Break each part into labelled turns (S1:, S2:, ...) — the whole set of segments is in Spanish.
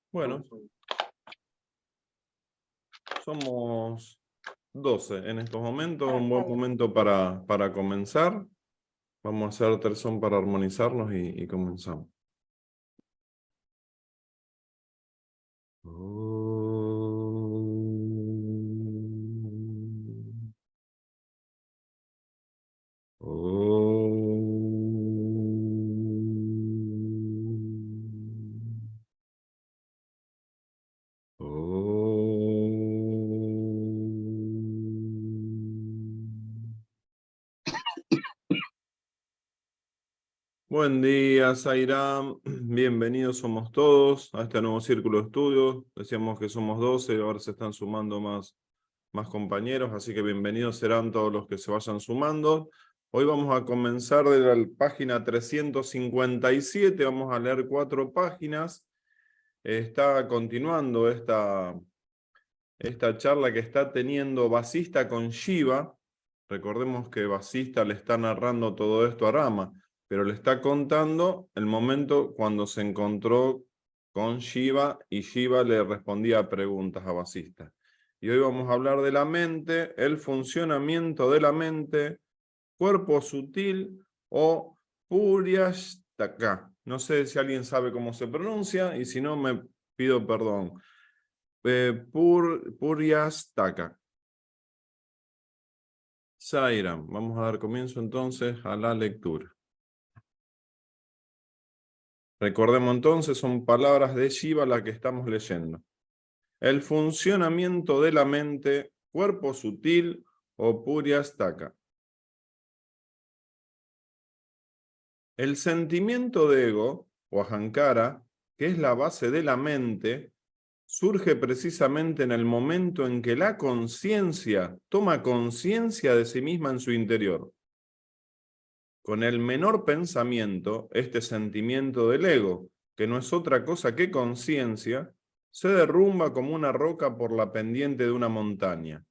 S1: Bueno, somos 12 en estos momentos, un buen momento para comenzar. Vamos a hacer terçón para armonizarnos y comenzamos. Buen día, Zairam. Bienvenidos somos todos a este nuevo círculo de estudios. Decíamos que somos 12, ahora se están sumando más compañeros, así que bienvenidos serán todos los que se vayan sumando. Hoy vamos a comenzar de la página 357, vamos a leer 4 páginas. Está continuando esta charla que está teniendo Vasista con Shiva. Recordemos que Vasista le está narrando todo esto a Rama, pero le está contando el momento cuando se encontró con Shiva y Shiva le respondía preguntas a Vasista. Y hoy vamos a hablar de la mente, el funcionamiento de la mente, cuerpo sutil o Puryashtaka. No sé si alguien sabe cómo se pronuncia y si no me pido perdón. Puryashtaka. Sairam, vamos a dar comienzo entonces a la lectura. Recordemos entonces, son palabras de Shiva las que estamos leyendo. El funcionamiento de la mente, cuerpo sutil o Puryashtaka. El sentimiento de ego o ahankara, que es la base de la mente, surge precisamente en el momento en que la conciencia toma conciencia de sí misma en su interior. Con el menor pensamiento, este sentimiento del ego, que no es otra cosa que conciencia, se derrumba como una roca por la pendiente de una montaña.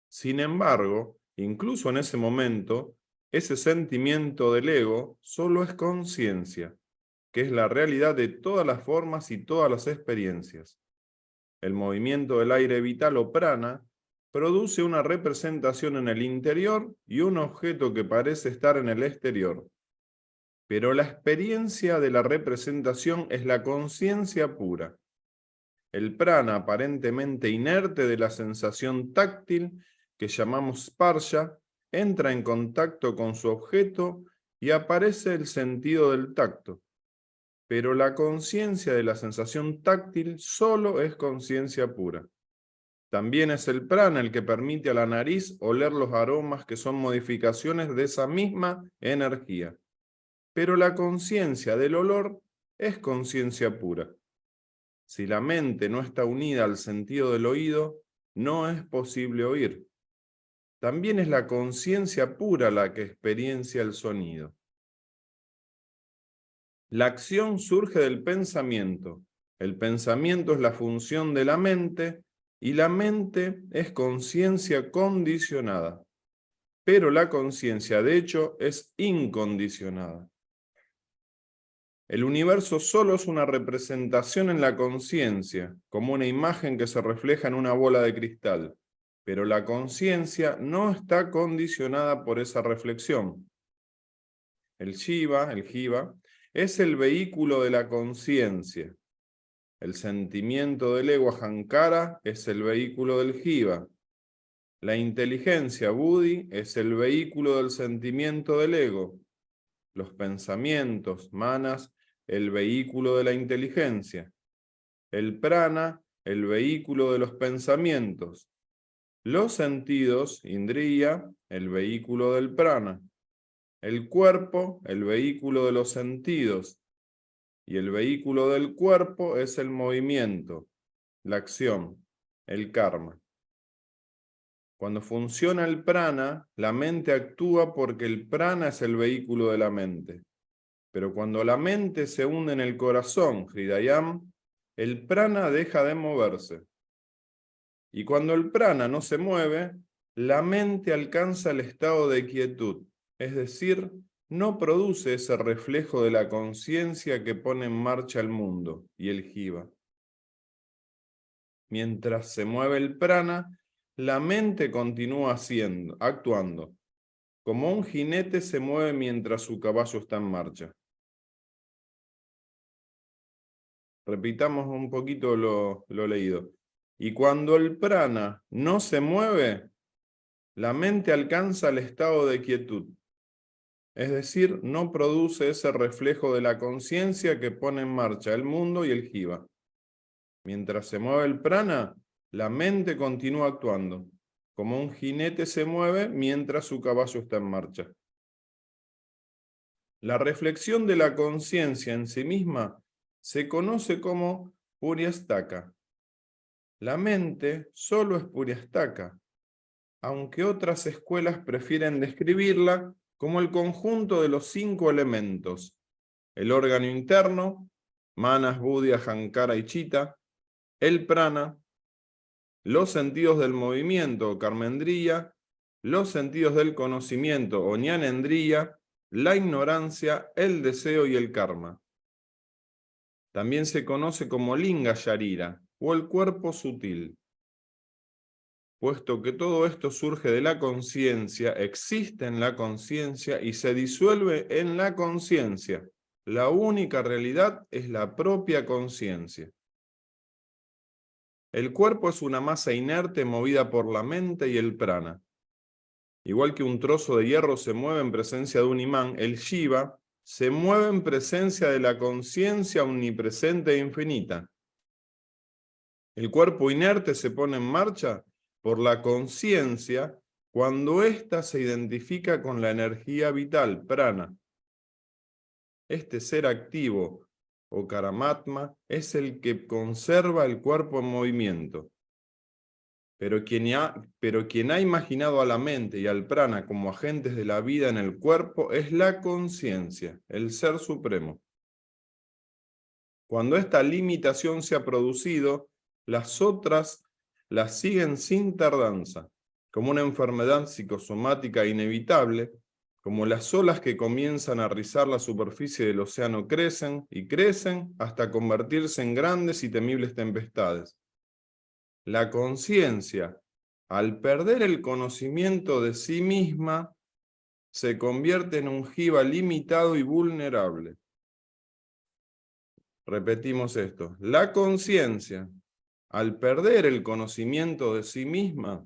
S1: Sin embargo, incluso en ese momento, ese sentimiento del ego solo es conciencia, que es la realidad de todas las formas y todas las experiencias. El movimiento del aire vital o prana produce una representación en el interior y un objeto que parece estar en el exterior. Pero la experiencia de la representación es la conciencia pura. El prana aparentemente inerte de la sensación táctil, que llamamos sparsha, entra en contacto con su objeto y aparece el sentido del tacto. Pero la conciencia de la sensación táctil solo es conciencia pura. También es el prana el que permite a la nariz oler los aromas que son modificaciones de esa misma energía. Pero la conciencia del olor es conciencia pura. Si la mente no está unida al sentido del oído, no es posible oír. También es la conciencia pura la que experiencia el sonido. La acción surge del pensamiento. El pensamiento es la función de la mente y la mente es conciencia condicionada. Pero la conciencia, de hecho, es incondicionada. El universo solo es una representación en la conciencia, como una imagen que se refleja en una bola de cristal, pero la conciencia no está condicionada por esa reflexión. El jiva, es el vehículo de la conciencia. El sentimiento del ego ahankara es el vehículo del jiva. La inteligencia buddhi es el vehículo del sentimiento del ego. Los pensamientos, manas, el vehículo de la inteligencia. El prana, el vehículo de los pensamientos. Los sentidos, indriya, el vehículo del prana. El cuerpo, el vehículo de los sentidos. Y el vehículo del cuerpo es el movimiento, la acción, el karma. Cuando funciona el prana, la mente actúa porque el prana es el vehículo de la mente. Pero cuando la mente se hunde en el corazón, Hridayam, el prana deja de moverse. Y cuando el prana no se mueve, la mente alcanza el estado de quietud, es decir, no produce ese reflejo de la conciencia que pone en marcha el mundo y el jiva. Mientras se mueve el prana, la mente continúa actuando, como un jinete se mueve mientras su caballo está en marcha. Repitamos un poquito lo leído. Y cuando el prana no se mueve, la mente alcanza el estado de quietud. Es decir, no produce ese reflejo de la conciencia que pone en marcha el mundo y el jiva. Mientras se mueve el prana, la mente continúa actuando, como un jinete se mueve mientras su caballo está en marcha. La reflexión de la conciencia en sí misma se conoce como puriastaka. La mente solo es puriastaka, aunque otras escuelas prefieren describirla como el conjunto de los 5 elementos: el órgano interno, manas, buddhi, ahankara y chitta, el prana, los sentidos del movimiento, karmendriya, los sentidos del conocimiento, o jnanendriya, la ignorancia, el deseo y el karma. También se conoce como linga sharira, o el cuerpo sutil. Puesto que todo esto surge de la conciencia, existe en la conciencia y se disuelve en la conciencia. La única realidad es la propia conciencia. El cuerpo es una masa inerte movida por la mente y el prana. Igual que un trozo de hierro se mueve en presencia de un imán, el Shiva se mueve en presencia de la conciencia omnipresente e infinita. El cuerpo inerte se pone en marcha por la conciencia cuando ésta se identifica con la energía vital, prana. Este ser activo, o Karamatma, es el que conserva el cuerpo en movimiento. Pero quien ha imaginado a la mente y al prana como agentes de la vida en el cuerpo es la conciencia, el ser supremo. Cuando esta limitación se ha producido, las otras las siguen sin tardanza, como una enfermedad psicosomática inevitable, como las olas que comienzan a rizar la superficie del océano crecen y crecen hasta convertirse en grandes y temibles tempestades. La conciencia, al perder el conocimiento de sí misma, se convierte en un jiva limitado y vulnerable. Repetimos esto. La conciencia, al perder el conocimiento de sí misma,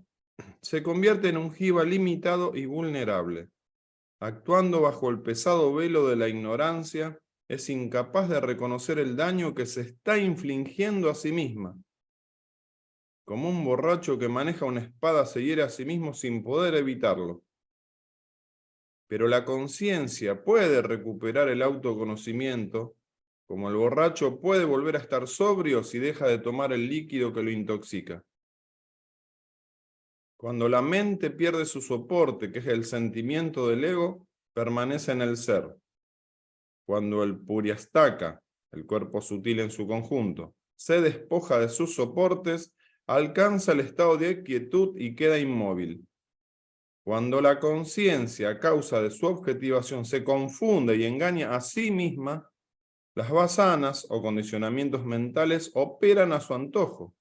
S1: se convierte en un jiva limitado y vulnerable. Actuando bajo el pesado velo de la ignorancia, es incapaz de reconocer el daño que se está infligiendo a sí misma. Como un borracho que maneja una espada se hiere a sí mismo sin poder evitarlo. Pero la conciencia puede recuperar el autoconocimiento, como el borracho puede volver a estar sobrio si deja de tomar el líquido que lo intoxica. Cuando la mente pierde su soporte, que es el sentimiento del ego, permanece en el ser. Cuando el puriastaka, el cuerpo sutil en su conjunto, se despoja de sus soportes, alcanza el estado de quietud y queda inmóvil. Cuando la conciencia, a causa de su objetivación, se confunde y engaña a sí misma, las vasanas o condicionamientos mentales operan a su antojo.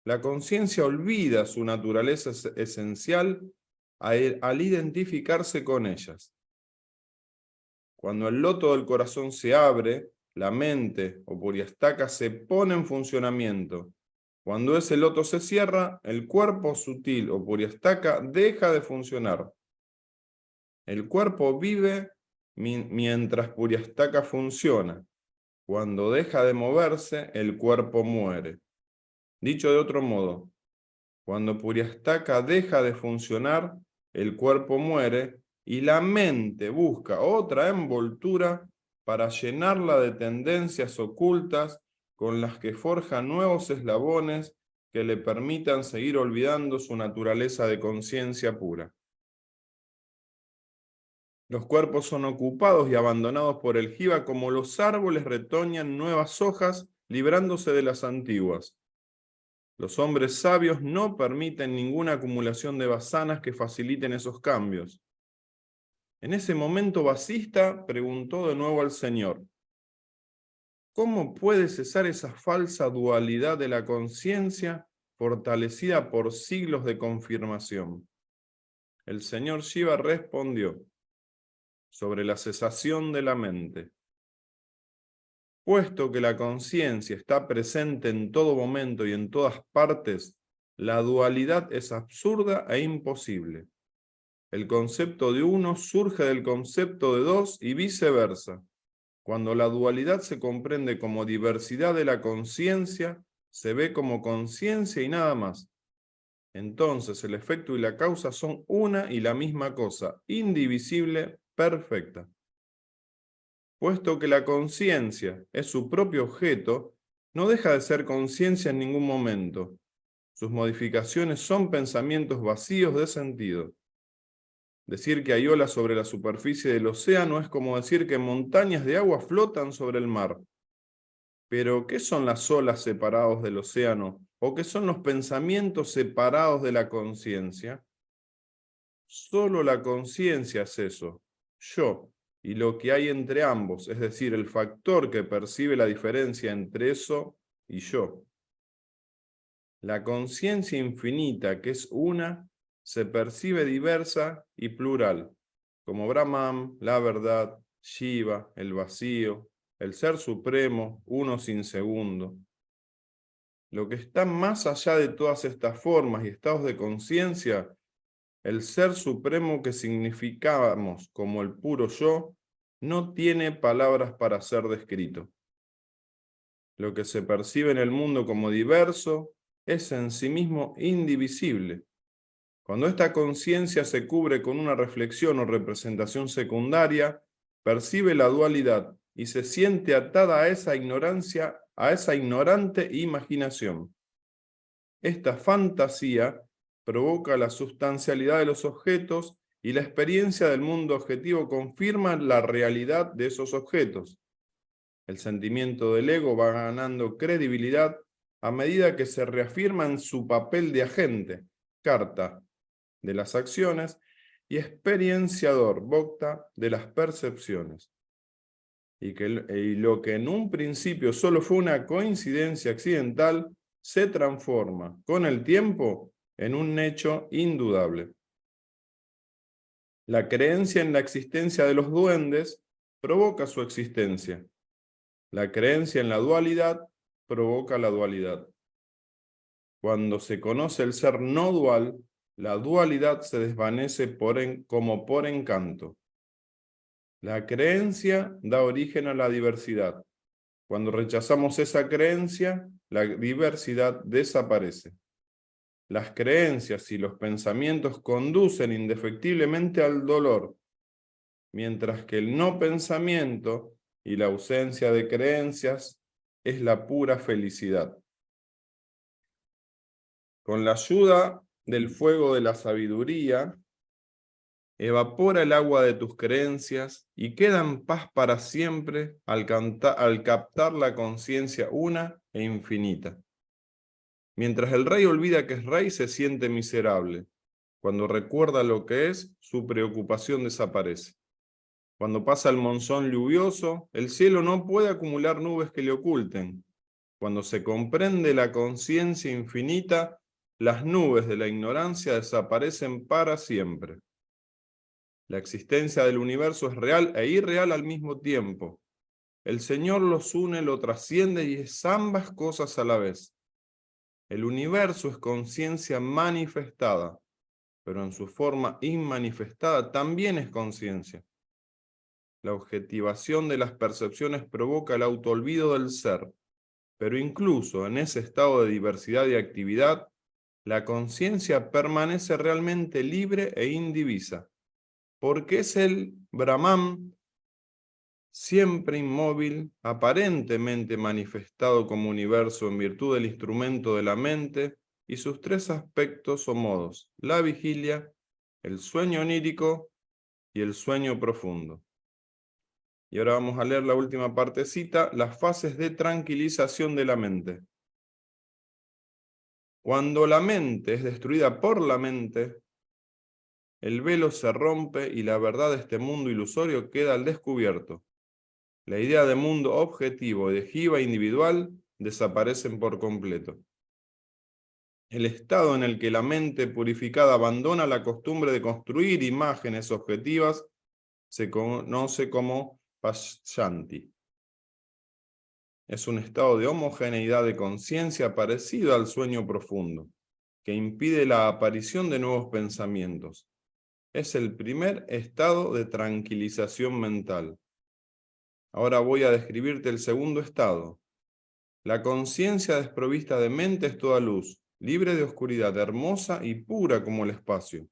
S1: La conciencia olvida su naturaleza esencial al identificarse con ellas. Cuando el loto del corazón se abre, la mente o puriastaka se pone en funcionamiento. Cuando ese loto se cierra, el cuerpo sutil o puriastaka deja de funcionar. El cuerpo vive mientras puriastaka funciona. Cuando deja de moverse, el cuerpo muere. Dicho de otro modo, cuando puriastaka deja de funcionar, el cuerpo muere y la mente busca otra envoltura para llenarla de tendencias ocultas con las que forja nuevos eslabones que le permitan seguir olvidando su naturaleza de conciencia pura. Los cuerpos son ocupados y abandonados por el jiva como los árboles retoñan nuevas hojas librándose de las antiguas. Los hombres sabios no permiten ninguna acumulación de vasanas que faciliten esos cambios. En ese momento Vasista preguntó de nuevo al Señor: ¿cómo puede cesar esa falsa dualidad de la conciencia fortalecida por siglos de confirmación. El señor Shiva respondió sobre la cesación de la mente. Puesto que la conciencia está presente en todo momento y en todas partes, la dualidad es absurda e imposible. El concepto de uno surge del concepto de dos y viceversa. Cuando la dualidad se comprende como diversidad de la conciencia, se ve como conciencia y nada más. Entonces el efecto y la causa son una y la misma cosa, indivisible, perfecta. Puesto que la conciencia es su propio objeto, no deja de ser conciencia en ningún momento. Sus modificaciones son pensamientos vacíos de sentido. Decir que hay olas sobre la superficie del océano es como decir que montañas de agua flotan sobre el mar. Pero, ¿qué son las olas separados del océano? ¿O qué son los pensamientos separados de la conciencia? Solo la conciencia es eso, yo, y lo que hay entre ambos, es decir, el factor que percibe la diferencia entre eso y yo. La conciencia infinita, que es una, se percibe diversa y plural, como Brahman, la verdad, Shiva, el vacío, el ser supremo, uno sin segundo. Lo que está más allá de todas estas formas y estados de conciencia, el ser supremo que significamos como el puro yo, no tiene palabras para ser descrito. Lo que se percibe en el mundo como diverso es en sí mismo indivisible. Cuando esta conciencia se cubre con una reflexión o representación secundaria, percibe la dualidad y se siente atada a esa ignorancia, a esa ignorante imaginación. Esta fantasía provoca la sustancialidad de los objetos y la experiencia del mundo objetivo confirma la realidad de esos objetos. El sentimiento del ego va ganando credibilidad a medida que se reafirma en su papel de agente, carta, de las acciones y experienciador, bhakta, de las percepciones. Y lo que en un principio solo fue una coincidencia accidental, se transforma con el tiempo en un hecho indudable. La creencia en la existencia de los duendes provoca su existencia. La creencia en la dualidad provoca la dualidad. Cuando se conoce el ser no dual, la dualidad se desvanece como por encanto. La creencia da origen a la diversidad. Cuando rechazamos esa creencia, la diversidad desaparece. Las creencias y los pensamientos conducen indefectiblemente al dolor, mientras que el no pensamiento y la ausencia de creencias es la pura felicidad. Con la ayuda del fuego de la sabiduría, evapora el agua de tus creencias y queda en paz para siempre al captar la conciencia una e infinita. Mientras el rey olvida que es rey, se siente miserable. Cuando recuerda lo que es, su preocupación desaparece. Cuando pasa el monzón lluvioso, el cielo no puede acumular nubes que le oculten. Cuando se comprende la conciencia infinita, las nubes de la ignorancia desaparecen para siempre. La existencia del universo es real e irreal al mismo tiempo. El Señor los une, lo trasciende y es ambas cosas a la vez. El universo es conciencia manifestada, pero en su forma inmanifestada también es conciencia. La objetivación de las percepciones provoca el autoolvido del ser, pero incluso en ese estado de diversidad y actividad, la conciencia permanece realmente libre e indivisa, porque es el Brahman siempre inmóvil, aparentemente manifestado como universo en virtud del instrumento de la mente y sus tres aspectos o modos, la vigilia, el sueño onírico y el sueño profundo. Y ahora vamos a leer la última partecita, las fases de tranquilización de la mente. Cuando la mente es destruida por la mente, el velo se rompe y la verdad de este mundo ilusorio queda al descubierto. La idea de mundo objetivo y de jiva individual desaparecen por completo. el estado en el que la mente purificada abandona la costumbre de construir imágenes objetivas se conoce como Pashyanti. Es un estado de homogeneidad de conciencia parecido al sueño profundo, que impide la aparición de nuevos pensamientos. Es el primer estado de tranquilización mental. Ahora voy a describirte el segundo estado. La conciencia desprovista de mente es toda luz, libre de oscuridad, hermosa y pura como el espacio.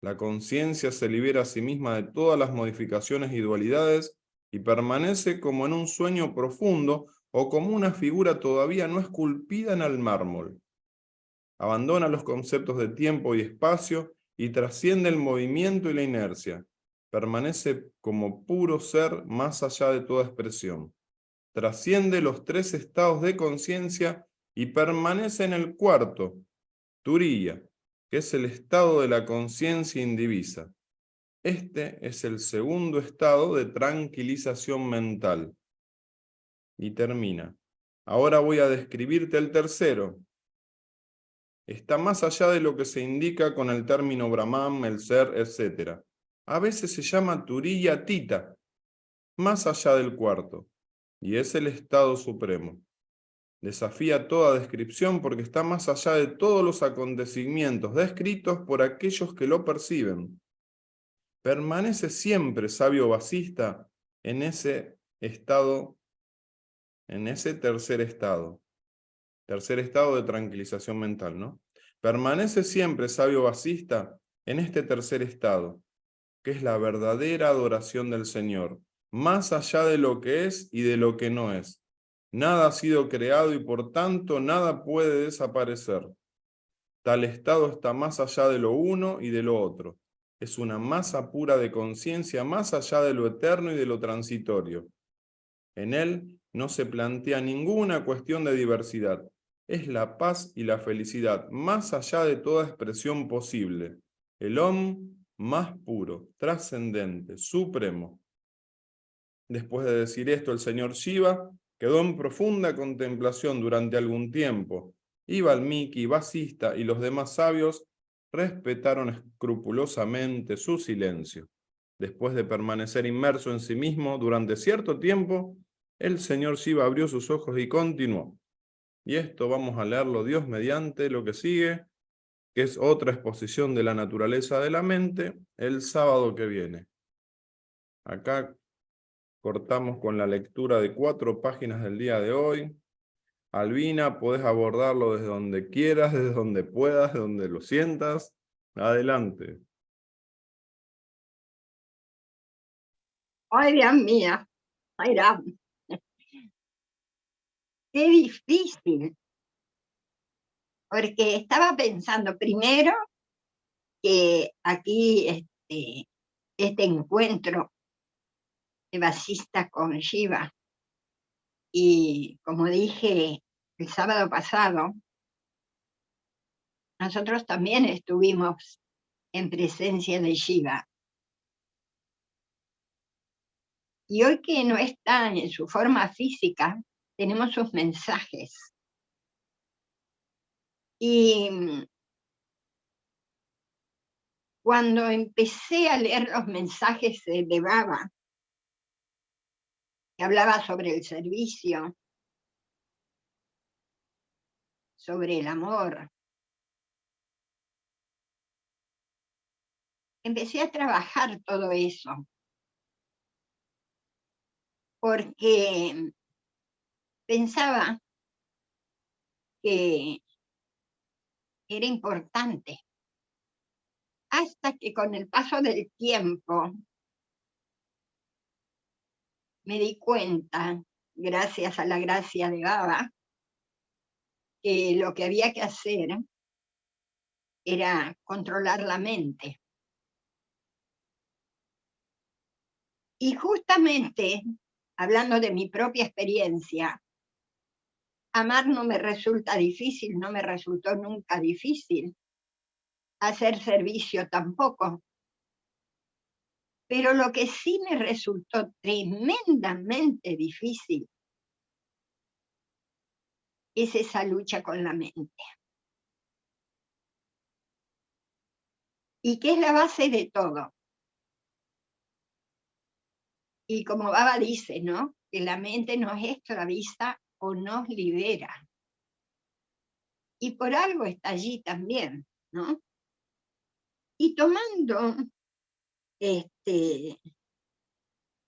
S1: La conciencia se libera a sí misma de todas las modificaciones y dualidades y permanece como en un sueño profundo o como una figura todavía no esculpida en el mármol. Abandona los conceptos de tiempo y espacio y trasciende el movimiento y la inercia. Permanece como puro ser más allá de toda expresión. Trasciende los tres estados de conciencia y permanece en el cuarto, Turiya, que es el estado de la conciencia indivisa. Este es el segundo estado de tranquilización mental. Y termina. Ahora voy a describirte el tercero. Está más allá de lo que se indica con el término Brahman, el ser, etc. A veces se llama Turiya Tita, más allá del cuarto, y es el estado supremo. Desafía toda descripción porque está más allá de todos los acontecimientos descritos por aquellos que lo perciben. Permanece siempre, sabio Vasista, en ese estado, en ese tercer estado de tranquilización mental, ¿no? Permanece siempre, sabio Vasista, en este tercer estado, que es la verdadera adoración del Señor, más allá de lo que es y de lo que no es. Nada ha sido creado y por tanto nada puede desaparecer. Tal estado está más allá de lo uno y de lo otro. Es una masa pura de conciencia más allá de lo eterno y de lo transitorio. En él no se plantea ninguna cuestión de diversidad. Es la paz y la felicidad más allá de toda expresión posible. El Om más puro, trascendente, supremo. Después de decir esto, el señor Shiva quedó en profunda contemplación durante algún tiempo, y Valmiki, Vasista y los demás sabios respetaron escrupulosamente su silencio. Después de permanecer inmerso en sí mismo durante cierto tiempo, el señor Shiva abrió sus ojos y continuó. Y esto vamos a leerlo Dios mediante lo que sigue, que es otra exposición de la naturaleza de la mente, el sábado que viene. Acá cortamos con la lectura de 4 páginas del día de hoy. Albina, podés abordarlo desde donde quieras, desde donde puedas, desde donde lo sientas. Adelante.
S2: Ay, Dios mío, ay, Ram, qué difícil, porque estaba pensando primero que aquí este encuentro de Vasista con Shiva, y como dije el sábado pasado, nosotros también estuvimos en presencia de Shiva. Y hoy que no está en su forma física, tenemos sus mensajes. Y cuando empecé a leer los mensajes de Baba, que hablaba sobre el servicio, sobre el amor, empecé a trabajar todo eso, porque pensaba que era importante, hasta que con el paso del tiempo me di cuenta, gracias a la gracia de Baba, que lo que había que hacer era controlar la mente. Y justamente, hablando de mi propia experiencia, amar no me resulta difícil, no me resultó nunca difícil. Hacer servicio tampoco. Pero lo que sí me resultó tremendamente difícil es esa lucha con la mente. y que es la base de todo. Y como Baba dice, ¿no? Que la mente nos esclaviza o nos libera. Y por algo está allí también, ¿no? Y tomando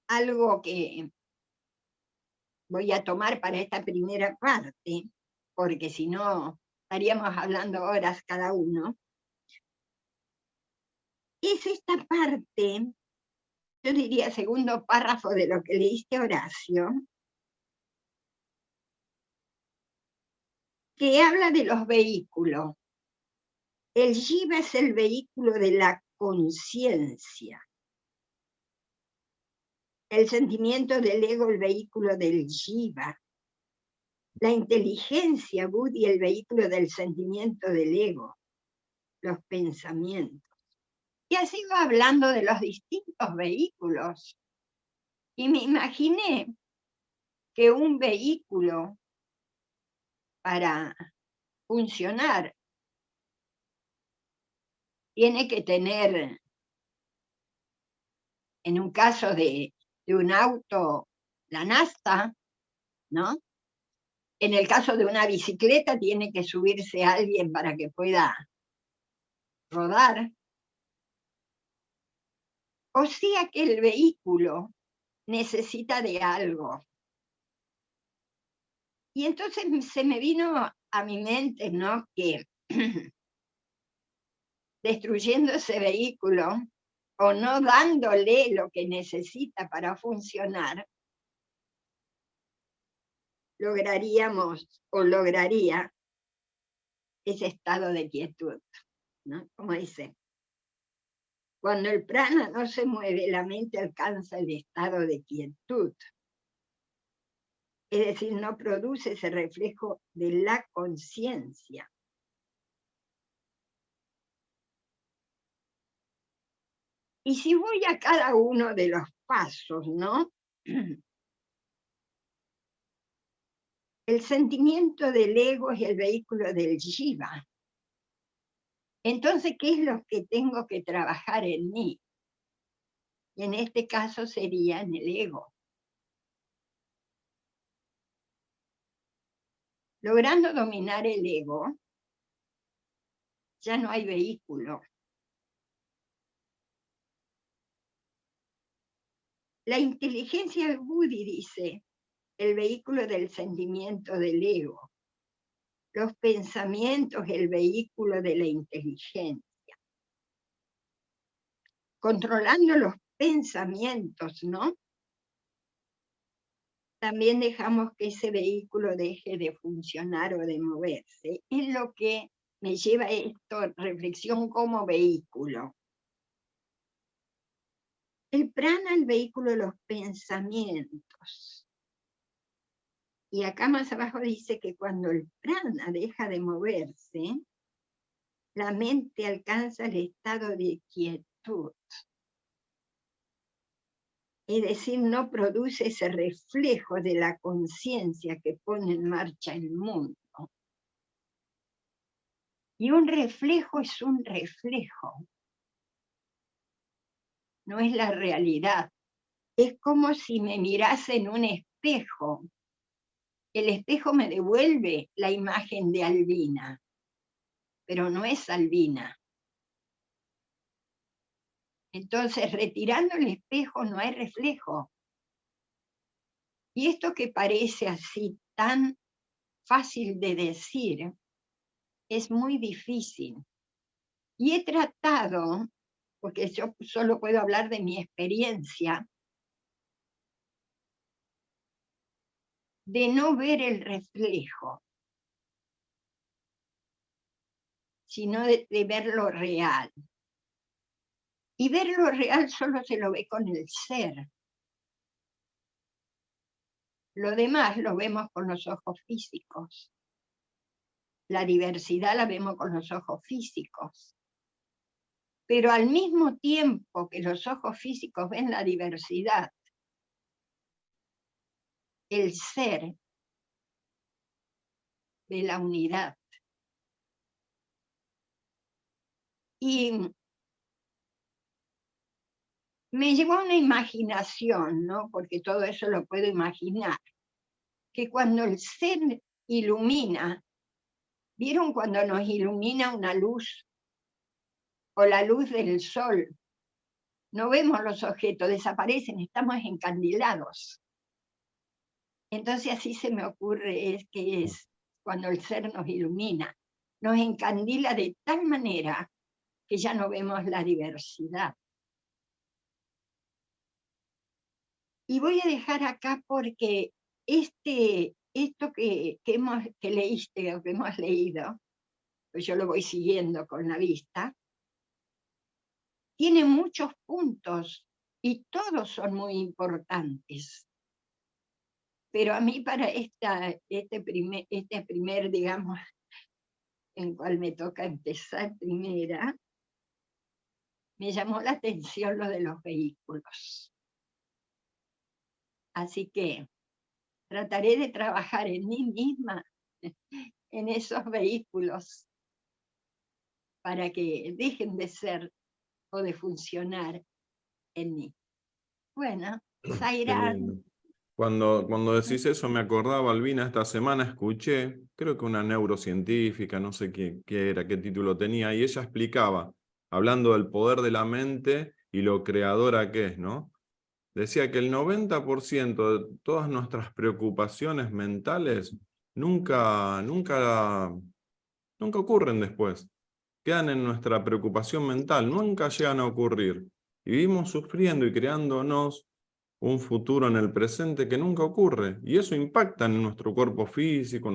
S2: algo que voy a tomar para esta primera parte, porque si no estaríamos hablando horas cada uno, es esta parte, yo diría segundo párrafo de lo que leíste Horacio, que habla de los vehículos. El jiva es el vehículo de la conciencia. El sentimiento del ego, el vehículo del jiva. La inteligencia, buddhi, el vehículo del sentimiento del ego. Los pensamientos. Y así va hablando de los distintos vehículos. Y me imaginé que un vehículo para funcionar tiene que tener, en un caso de un auto, la nafta, ¿no? En el caso de una bicicleta tiene que subirse alguien para que pueda rodar. O sea que el vehículo necesita de algo. Y entonces se me vino a mi mente, ¿no? Que destruyendo ese vehículo o no dándole lo que necesita para funcionar, lograríamos o lograría ese estado de quietud, ¿no? Como dice, cuando el prana no se mueve, la mente alcanza el estado de quietud. Es decir, no produce ese reflejo de la conciencia. Y si voy a cada uno de los pasos, ¿no? El sentimiento del ego es el vehículo del jiva. Entonces, ¿qué es lo que tengo que trabajar en mí? Y en este caso sería en el ego. Logrando dominar el ego, ya no hay vehículo. La inteligencia del Buddhi dice, el vehículo del sentimiento del ego. Los pensamientos, el vehículo de la inteligencia. Controlando los pensamientos, ¿no? También dejamos que ese vehículo deje de funcionar o de moverse. Es lo que me lleva a esto, reflexión como vehículo. El prana, el vehículo de los pensamientos. Y acá más abajo dice que cuando el prana deja de moverse, la mente alcanza el estado de quietud. Es decir, no produce ese reflejo de la conciencia que pone en marcha el mundo. Y un reflejo es un reflejo. No es la realidad. Es como si me mirase en un espejo. El espejo me devuelve la imagen de Albina, pero no es Albina. Entonces, retirando el espejo no hay reflejo. Y esto que parece así tan fácil de decir, es muy difícil. Y he tratado, porque yo solo puedo hablar de mi experiencia, de no ver el reflejo, sino de ver lo real. Y ver lo real solo se lo ve con el ser. Lo demás lo vemos con los ojos físicos. La diversidad la vemos con los ojos físicos. Pero al mismo tiempo que los ojos físicos ven la diversidad, el ser ve la unidad. Y me llevó a una imaginación, ¿no? Porque todo eso lo puedo imaginar, que cuando el ser ilumina, ¿vieron cuando nos ilumina una luz o la luz del sol? No vemos los objetos, desaparecen, estamos encandilados. Entonces así se me ocurre es cuando el ser nos ilumina, nos encandila de tal manera que ya no vemos la diversidad. Y voy a dejar acá porque esto que leíste o que hemos leído, pues yo lo voy siguiendo con la vista, tiene muchos puntos y todos son muy importantes. Pero a mí para este primer, digamos, en cual me toca empezar primera, me llamó la atención lo de los vehículos. Así que trataré de trabajar en mí misma, en esos vehículos, para que dejen de ser o de funcionar en mí. Bueno,
S1: Qué
S2: Zaira.
S1: lindo. Cuando decís eso me acordaba, Albina, esta semana escuché, creo que una neurocientífica, no sé qué era, qué título tenía, y ella explicaba, hablando del poder de la mente y lo creadora que es, ¿no? Decía que el 90% de todas nuestras preocupaciones mentales nunca ocurren después. Quedan en nuestra preocupación mental, nunca llegan a ocurrir. Y vivimos sufriendo y creándonos un futuro en el presente que nunca ocurre. Y eso impacta en nuestro cuerpo físico, en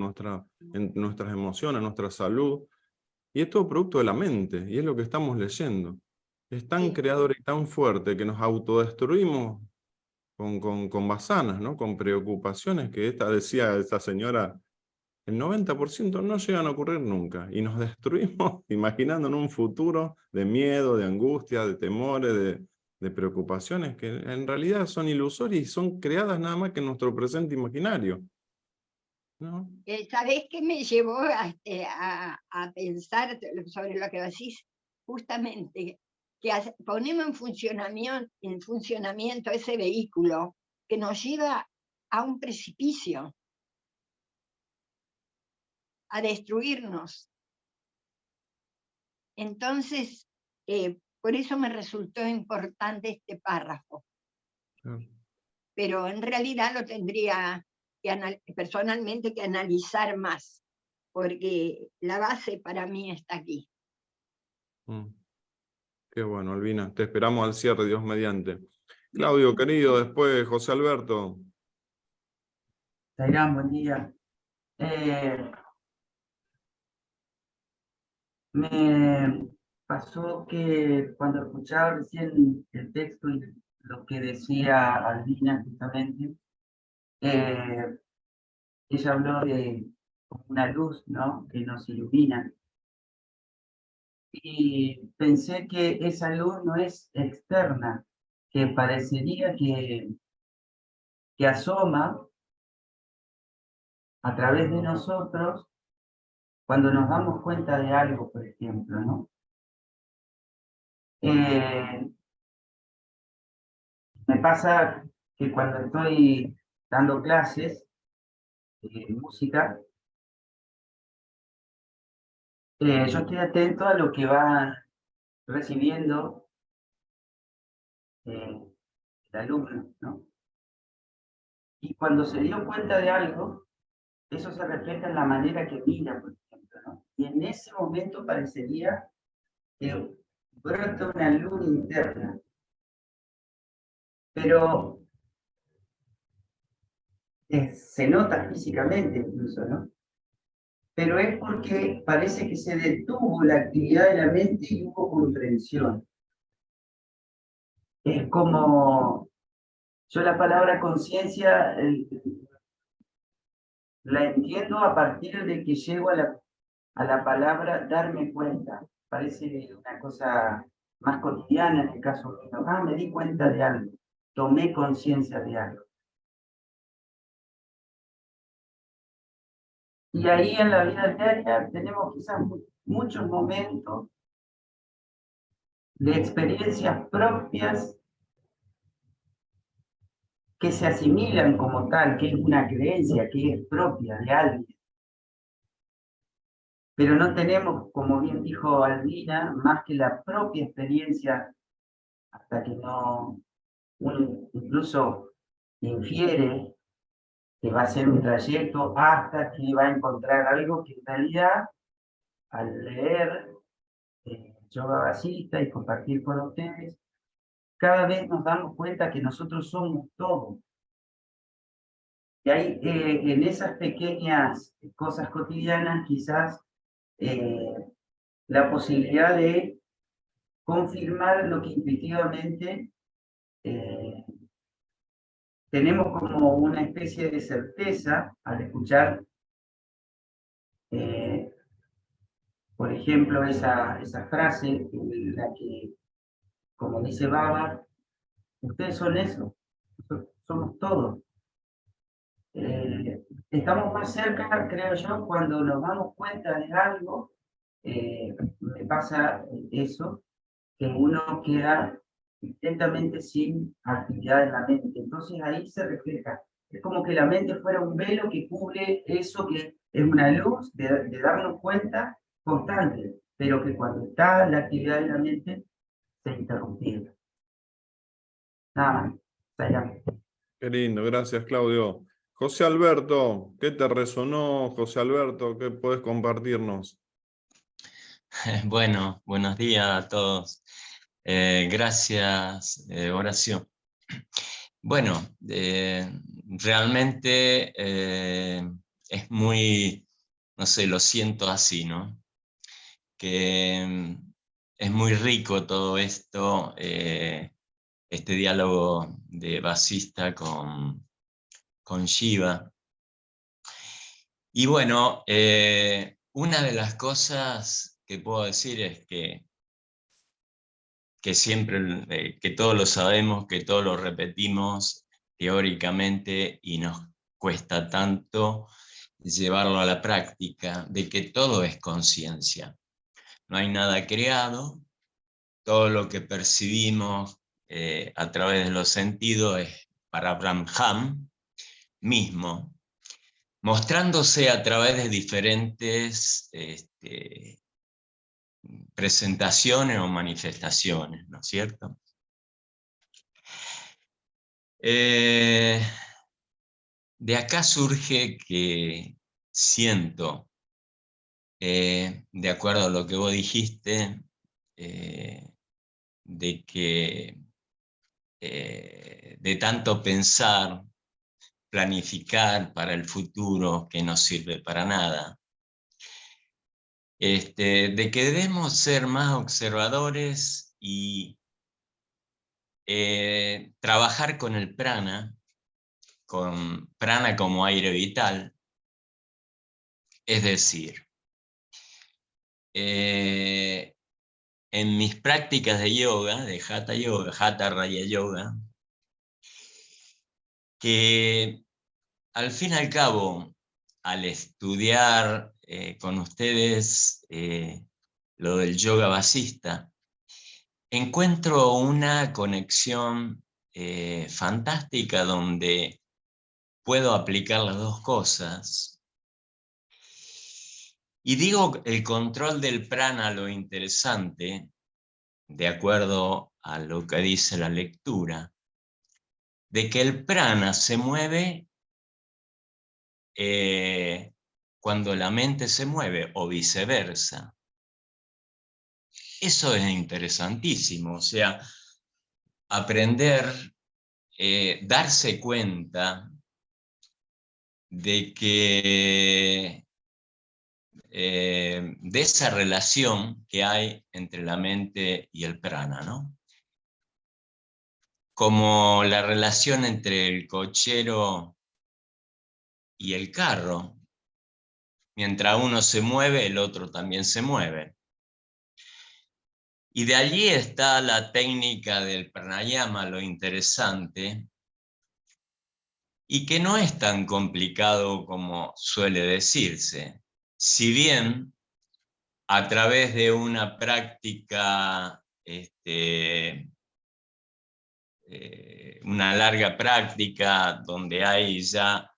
S1: nuestras emociones, nuestra salud. Y es todo producto de la mente, y es lo que estamos leyendo. Es tan
S2: Sí.
S1: creador y tan fuerte que nos autodestruimos con basanas, ¿no? Con preocupaciones que decía esta señora, el 90% no llegan a ocurrir nunca. Y nos destruimos imaginando en un futuro de miedo, de angustia, de temores, de preocupaciones que en realidad son ilusorias y son creadas nada más que en nuestro presente imaginario, ¿no?
S2: ¿Sabés qué me llevó a pensar sobre lo que decís? Justamente, que ponemos en funcionamiento ese vehículo que nos lleva a un precipicio, a destruirnos. Entonces, por eso me resultó importante este párrafo.
S1: Claro.
S2: Pero en realidad lo tendría personalmente que analizar más, porque la base para mí está aquí.
S1: Qué bueno, Albina. Te esperamos al cierre, Dios mediante. Claudio, querido, después José Alberto.
S3: Zairán, buen día. Me pasó que cuando escuchaba recién el texto y lo que decía Albina justamente, ella habló de como una luz, ¿no?, que nos ilumina. Y pensé que esa luz no es externa, que parecería que asoma a través de nosotros cuando nos damos cuenta de algo, por ejemplo, ¿no? Me pasa que cuando estoy dando clases de música, yo estoy atento a lo que va recibiendo el alumno, ¿no? Y cuando se dio cuenta de algo, eso se refleja en la manera que mira, por ejemplo, ¿no? Y en ese momento parecería que brota una luz interna. Pero se nota físicamente incluso, ¿no? Pero es porque parece que se detuvo la actividad de la mente y hubo comprensión. Es como, yo la palabra conciencia la entiendo a partir de que llego a la palabra darme cuenta. Parece una cosa más cotidiana en el caso mío. Me di cuenta de algo, tomé conciencia de algo. Y ahí en la vida diaria tenemos quizás muchos momentos de experiencias propias que se asimilan como tal, que es una creencia, que es propia de alguien. Pero no tenemos, como bien dijo Albina, más que la propia experiencia, hasta que no, uno incluso infiere que va a ser un trayecto hasta que va a encontrar algo que en realidad, al leer yoga vasista y compartir con ustedes, cada vez nos damos cuenta que nosotros somos todo. Y hay en esas pequeñas cosas cotidianas quizás la posibilidad de confirmar lo que intuitivamente tenemos como una especie de certeza al escuchar, por ejemplo, esa frase en la que, como dice Baba, ustedes son eso, somos todos. Estamos más cerca, creo yo, cuando nos damos cuenta de algo, me pasa eso, que uno queda intensamente sin actividad en la mente. Entonces ahí se refleja. Es como que la mente fuera un velo que cubre eso que es una luz de darnos cuenta constante, pero que cuando está la actividad en la mente se interrumpe. Nada más. Allá.
S1: Qué lindo, gracias Claudio. José Alberto, ¿qué te resonó, José Alberto? ¿Qué podés compartirnos?
S4: Bueno, buenos días a todos. Gracias, Horacio. Bueno, realmente es muy, no sé, lo siento así, ¿no? Que es muy rico todo esto, este diálogo de Vasista con Shiva. Y bueno, una de las cosas que puedo decir es que siempre, que todos lo sabemos, que todos lo repetimos teóricamente y nos cuesta tanto llevarlo a la práctica, de que todo es conciencia. No hay nada creado, todo lo que percibimos a través de los sentidos es para Brahman mismo, mostrándose a través de diferentes presentaciones o manifestaciones, ¿no es cierto? De acá surge que siento, de acuerdo a lo que vos dijiste, de que de tanto pensar, planificar para el futuro que no sirve para nada, de que debemos ser más observadores y trabajar con el prana como aire vital, es decir, en mis prácticas de yoga, de Hatha Raya Yoga, que al fin y al cabo, al estudiar con ustedes lo del yoga vasista, encuentro una conexión fantástica donde puedo aplicar las dos cosas. Y digo el control del prana, lo interesante, de acuerdo a lo que dice la lectura, de que el prana se mueve cuando la mente se mueve o viceversa. Eso es interesantísimo, o sea, aprender, darse cuenta de que de esa relación que hay entre la mente y el prana, ¿no? Como la relación entre el cochero y el carro. Mientras uno se mueve, el otro también se mueve. Y de allí está la técnica del pranayama, lo interesante, y que no es tan complicado como suele decirse. Si bien a través de una práctica una larga práctica, donde hay ya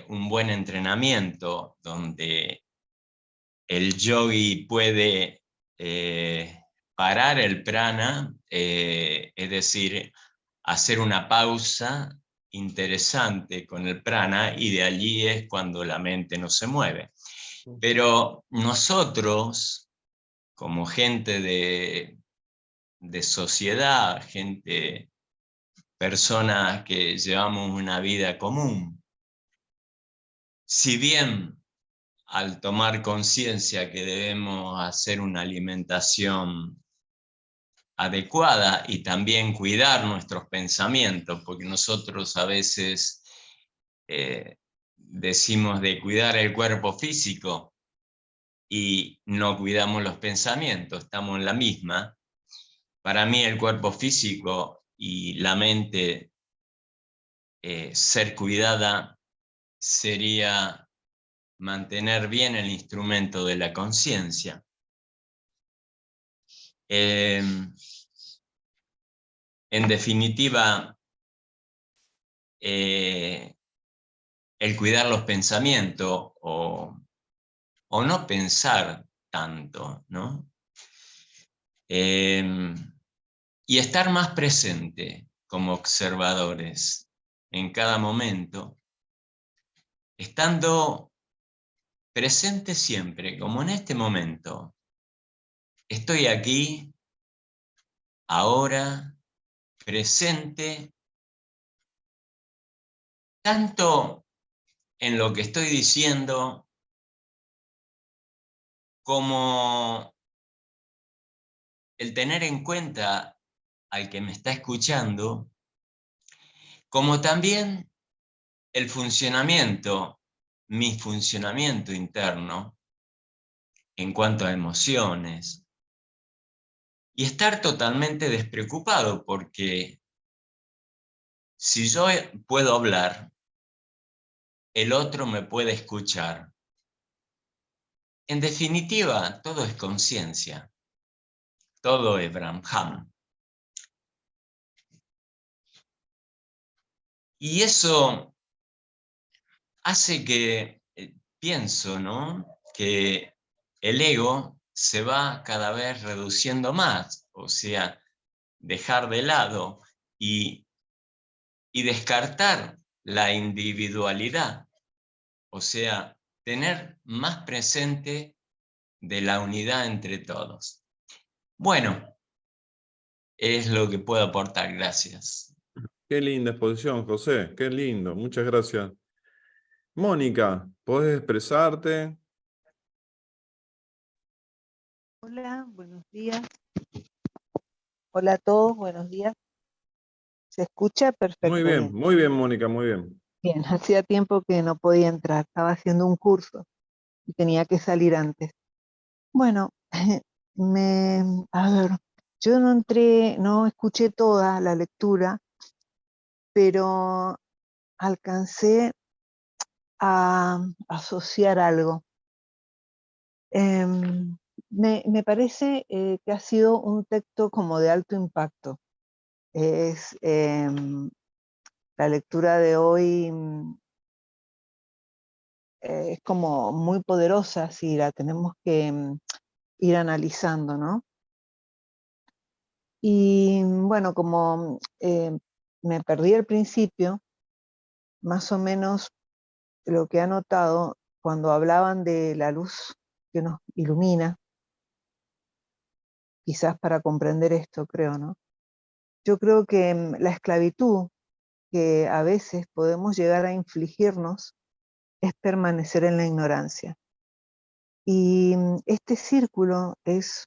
S4: un buen entrenamiento, donde el yogi puede parar el prana, es decir, hacer una pausa interesante con el prana, y de allí es cuando la mente no se mueve. Pero nosotros, como gente de sociedad, personas que llevamos una vida común, si bien al tomar conciencia que debemos hacer una alimentación adecuada y también cuidar nuestros pensamientos, porque nosotros a veces decimos de cuidar el cuerpo físico y no cuidamos los pensamientos, estamos en la misma. Para mí el cuerpo físico y la mente ser cuidada sería mantener bien el instrumento de la conciencia. En definitiva, el cuidar los pensamientos o no pensar tanto, ¿no? Y estar más presente como observadores en cada momento, estando presente siempre, como en este momento. Estoy aquí, ahora, presente, tanto en lo que estoy diciendo como el tener en cuenta al que me está escuchando, como también el funcionamiento, mi funcionamiento interno en cuanto a emociones, y estar totalmente despreocupado, porque si yo puedo hablar, el otro me puede escuchar. En definitiva, todo es conciencia, todo es Brahman. Y eso hace que, pienso, ¿no?, que el ego se va cada vez reduciendo más, o sea, dejar de lado y descartar la individualidad, o sea, tener más presente de la unidad entre todos. Bueno, es lo que puedo aportar, gracias.
S1: Qué linda exposición, José, qué lindo, muchas gracias. Mónica, ¿podés expresarte?
S5: Hola, buenos días. Hola a todos, buenos días. ¿Se escucha? Perfecto, bien.
S1: Muy bien, Mónica, muy bien.
S5: Bien, hacía tiempo que no podía entrar, estaba haciendo un curso y tenía que salir antes. Bueno, a ver, yo no escuché toda la lectura, pero alcancé a asociar algo. Me parece que ha sido un texto como de alto impacto. La lectura de hoy es como muy poderosa si la tenemos que ir analizando, ¿no? Y bueno, como me perdí al principio, más o menos lo que he notado cuando hablaban de la luz que nos ilumina, quizás para comprender esto, creo, ¿no? Yo creo que la esclavitud que a veces podemos llegar a infligirnos es permanecer en la ignorancia. Y este círculo es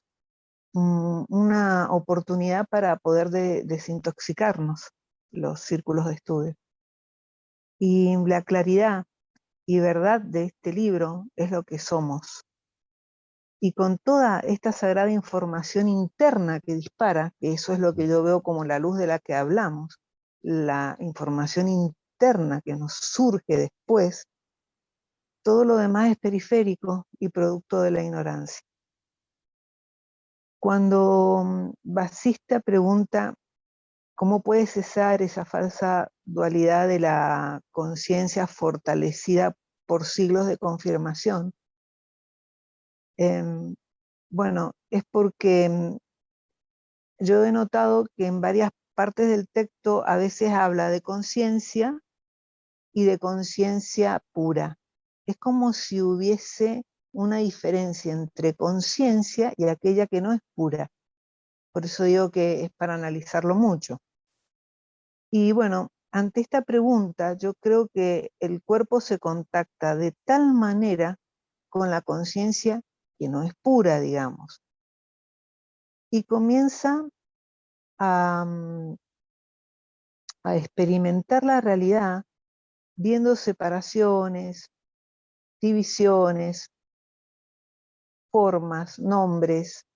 S5: una oportunidad para poder desintoxicarnos, los círculos de estudio. Y la claridad y verdad de este libro es lo que somos. Y con toda esta sagrada información interna que dispara, que eso es lo que yo veo como la luz de la que hablamos, la información interna que nos surge después, todo lo demás es periférico y producto de la ignorancia. Cuando Vasista pregunta ¿Cómo puede cesar esa falsa dualidad de la conciencia fortalecida por siglos de confirmación? Bueno, es porque yo he notado que en varias partes del texto a veces habla de conciencia y de conciencia pura. Es como si hubiese una diferencia entre conciencia y aquella que no es pura. Por eso digo que es para analizarlo mucho. Y bueno, ante esta pregunta, yo creo que el cuerpo se contacta de tal manera con la conciencia que no es pura, digamos, y comienza a, a experimentar la realidad viendo separaciones, divisiones, formas, nombres,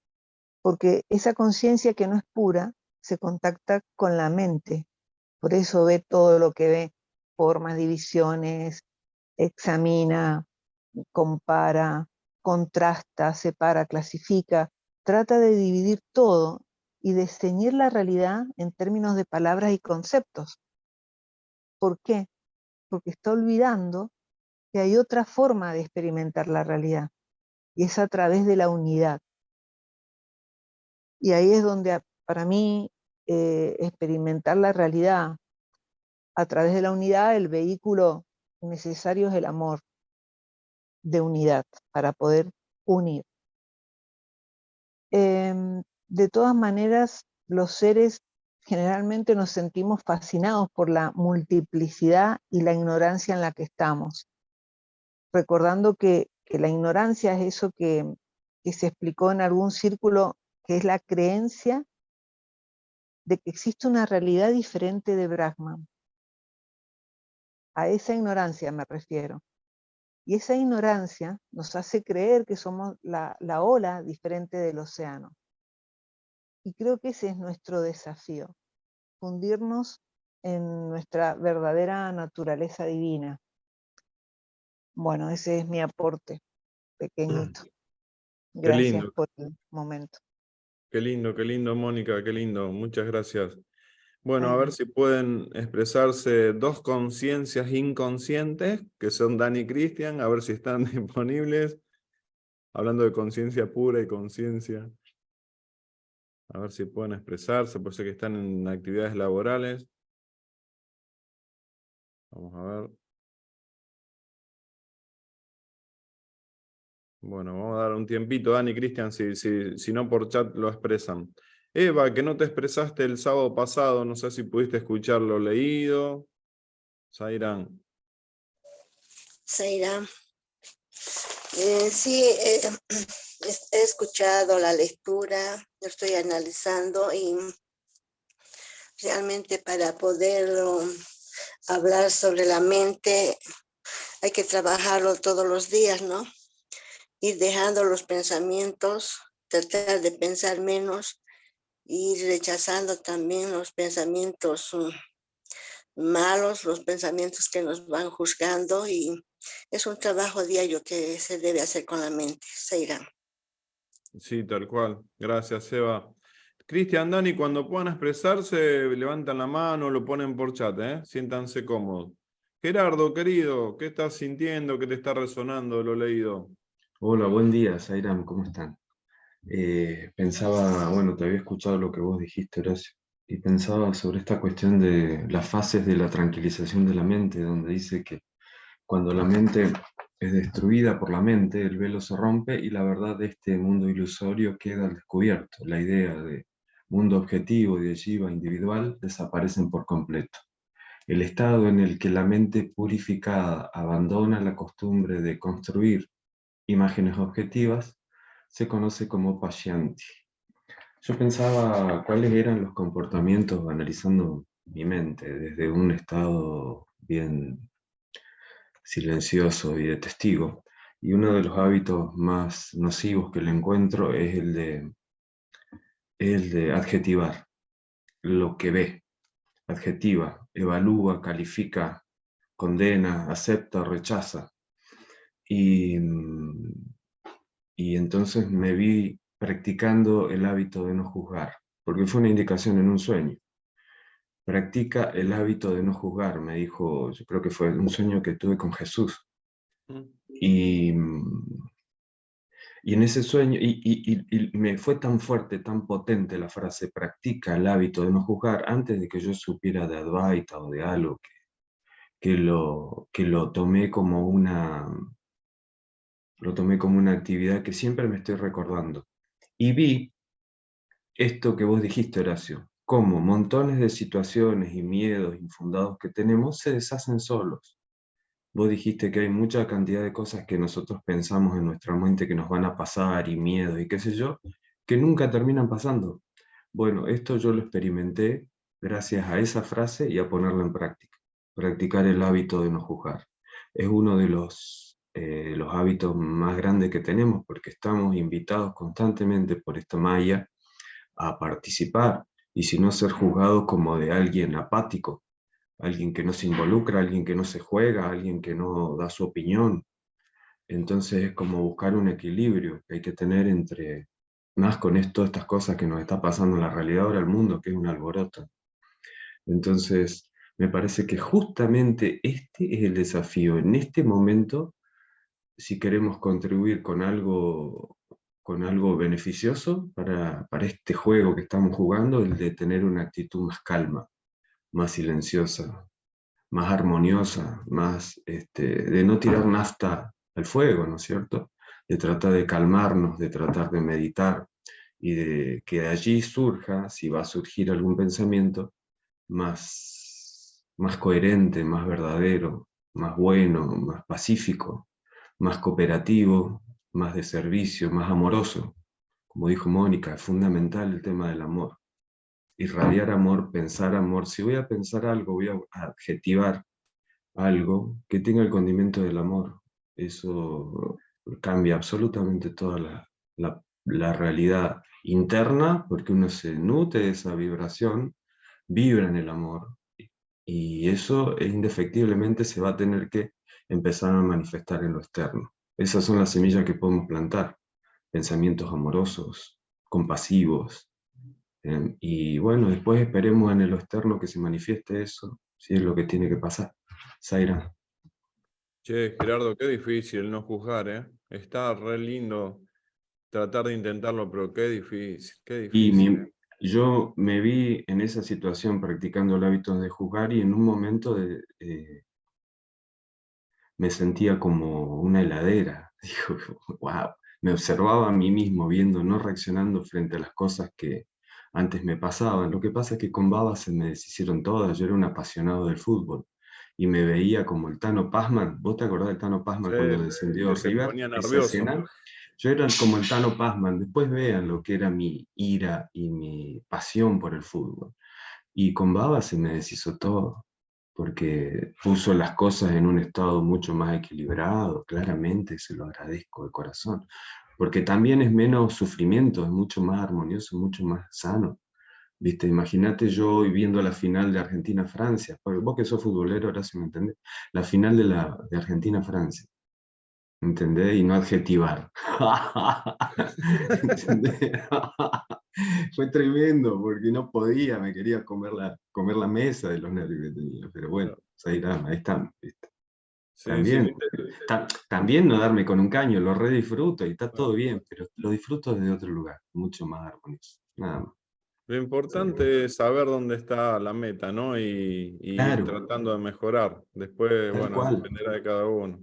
S5: porque esa conciencia que no es pura se contacta con la mente. Por eso ve todo lo que ve, formas, divisiones, examina, compara, contrasta, separa, clasifica, trata de dividir todo y de ceñir la realidad en términos de palabras y conceptos. ¿Por qué? Porque está olvidando que hay otra forma de experimentar la realidad, y es a través de la unidad. Y ahí es donde para mí experimentar la realidad a través de la unidad, el vehículo necesario es el amor de unidad para poder unir. De todas maneras, los seres generalmente nos sentimos fascinados por la multiplicidad y la ignorancia en la que estamos, recordando que la ignorancia es eso que se explicó en algún círculo, que es la creencia de que existe una realidad diferente de Brahman. A esa ignorancia me refiero. Y esa ignorancia nos hace creer que somos la ola diferente del océano. Y creo que ese es nuestro desafío, fundirnos en nuestra verdadera naturaleza divina. Bueno, ese es mi aporte pequeñito.
S1: Qué
S5: Gracias
S1: lindo,
S5: por el momento.
S1: qué lindo, Mónica, qué lindo. Muchas gracias. Bueno, a ver
S5: Bueno,
S1: si pueden expresarse dos conciencias inconscientes, que son Dani y Cristian, a ver si están disponibles. Hablando de conciencia pura y conciencia. A ver si pueden expresarse, por ser que están en actividades laborales. Vamos a ver. Bueno, vamos a dar un tiempito, Dani y Cristian, si no por chat lo expresan. Eva, que no te expresaste el sábado pasado, no sé si pudiste escuchar lo leído. Zairán.
S6: Zaira, sí, he escuchado la lectura, lo estoy analizando y realmente para poder hablar sobre la mente hay que trabajarlo todos los días, ¿no? Ir dejando los pensamientos, tratar de pensar menos, ir rechazando también los pensamientos malos, los pensamientos que nos van juzgando, y es un trabajo diario que se debe hacer con la mente. Zaira.
S1: Sí, tal cual. Gracias, Eva. Cristian, Dani, cuando puedan expresarse, levantan la mano, lo ponen por chat, ¿eh? Siéntanse cómodos. Gerardo, querido, ¿qué estás sintiendo? ¿Qué te está resonando lo leído?
S7: Hola, buen día, Sairam, ¿cómo están? Pensaba, bueno, te había escuchado lo que vos dijiste, Horacio, y pensaba sobre esta cuestión de las fases de la tranquilización de la mente, donde dice que cuando la mente es destruida por la mente, el velo se rompe y la verdad de este mundo ilusorio queda al descubierto. La idea de mundo objetivo y de jiva individual desaparecen por completo. El estado en el que la mente purificada abandona la costumbre de construir imágenes objetivas se conoce como Pashyanti. Yo pensaba cuáles eran los comportamientos, analizando mi mente desde un estado bien silencioso y de testigo, y uno de los hábitos más nocivos que le encuentro es el de adjetivar lo que ve, adjetiva, evalúa, califica, condena, acepta, rechaza. Y entonces me vi practicando el hábito de no juzgar, porque fue una indicación en un sueño. practica el hábito de no juzgar, me dijo, yo creo que fue un sueño que tuve con Jesús. Y en ese sueño, y me fue tan fuerte, tan potente la frase, practica el hábito de no juzgar, antes de que yo supiera de Advaita o de algo, que lo tomé como una actividad que siempre me estoy recordando. Y vi esto que vos dijiste, Horacio, cómo montones de situaciones y miedos infundados que tenemos se deshacen solos. Vos dijiste que hay mucha cantidad de cosas que nosotros pensamos en nuestra mente que nos van a pasar, y miedos y qué sé yo, que nunca terminan pasando. Bueno, esto yo lo experimenté gracias a esa frase y a ponerla en práctica. Practicar el hábito de no juzgar. Es uno de los hábitos más grandes que tenemos, porque estamos invitados constantemente por esta malla a participar, y si no ser juzgados como de alguien apático, alguien que no se involucra, alguien que no se juega, alguien que no da su opinión. Entonces es como buscar un equilibrio que hay que tener entre, más con todas estas cosas que nos está pasando en la realidad ahora, el mundo, que es un alboroto. Entonces, me parece que justamente este es el desafío. En este momento, si queremos contribuir con algo beneficioso para este juego que estamos jugando, el de tener una actitud más calma, más silenciosa, más armoniosa, más de no tirar nafta al fuego, ¿no es cierto? De tratar de calmarnos, de tratar de meditar, y de que de allí surja, si va a surgir algún pensamiento, más coherente, más verdadero, más bueno, más pacífico, más cooperativo, más de servicio, más amoroso. Como dijo Mónica, es fundamental el tema del amor. Irradiar amor, pensar amor. Si voy a pensar algo, voy a adjetivar algo que tenga el condimento del amor. Eso cambia absolutamente toda la realidad interna, porque uno se nutre de esa vibración, vibra en el amor, y eso indefectiblemente se va a tener que empezar a manifestar en lo externo. Esas son las semillas que podemos plantar, pensamientos amorosos, compasivos, y bueno, después esperemos en lo externo que se manifieste eso, si es lo que tiene que pasar. Zaira.
S1: Che, Gerardo, qué difícil no juzgar, ¿eh? Está re lindo tratar de intentarlo, pero qué difícil, ¿eh?
S7: Yo me vi en esa situación practicando el hábito de juzgar, y en un momento me sentía como una heladera. Digo, wow, me observaba a mí mismo viendo, no reaccionando frente a las cosas que antes me pasaban. Lo que pasa es que con Baba se me deshicieron todas. Yo era un apasionado del fútbol y me veía como el Tano Pazman. ¿Vos te acordás del Tano Pazman cuando descendió
S1: Que se
S7: River?
S1: ponía
S7: Esa
S1: nervioso.
S7: escena. Yo era como el Tano Pazman. Después vean lo que era mi ira y mi pasión por el fútbol. Y con Baba se me deshizo todo, porque puso las cosas en un estado mucho más equilibrado. Claramente se lo agradezco de corazón, porque también es menos sufrimiento, es mucho más armonioso, mucho más sano. ¿Viste? Imagínate yo hoy viendo la final de Argentina-Francia, porque vos que sos futbolero, ahora sí me entendés, la final de Argentina-Francia. ¿Entendés? Y no adjetivar. ¿Entendés? Fue tremendo, porque no podía, me quería comer la mesa de los nervios que tenía. Pero bueno, ahí estamos. ¿Viste?
S1: Sí,
S7: También, también no darme con un caño, lo redisfruto y está todo bien, pero lo disfruto desde otro lugar, mucho más armonioso. Nada más.
S1: Lo importante es saber dónde está la meta, ¿no? Y ir
S7: Claro,
S1: tratando de mejorar. Después,
S7: tal
S1: bueno,
S7: cual.
S1: dependerá de cada uno.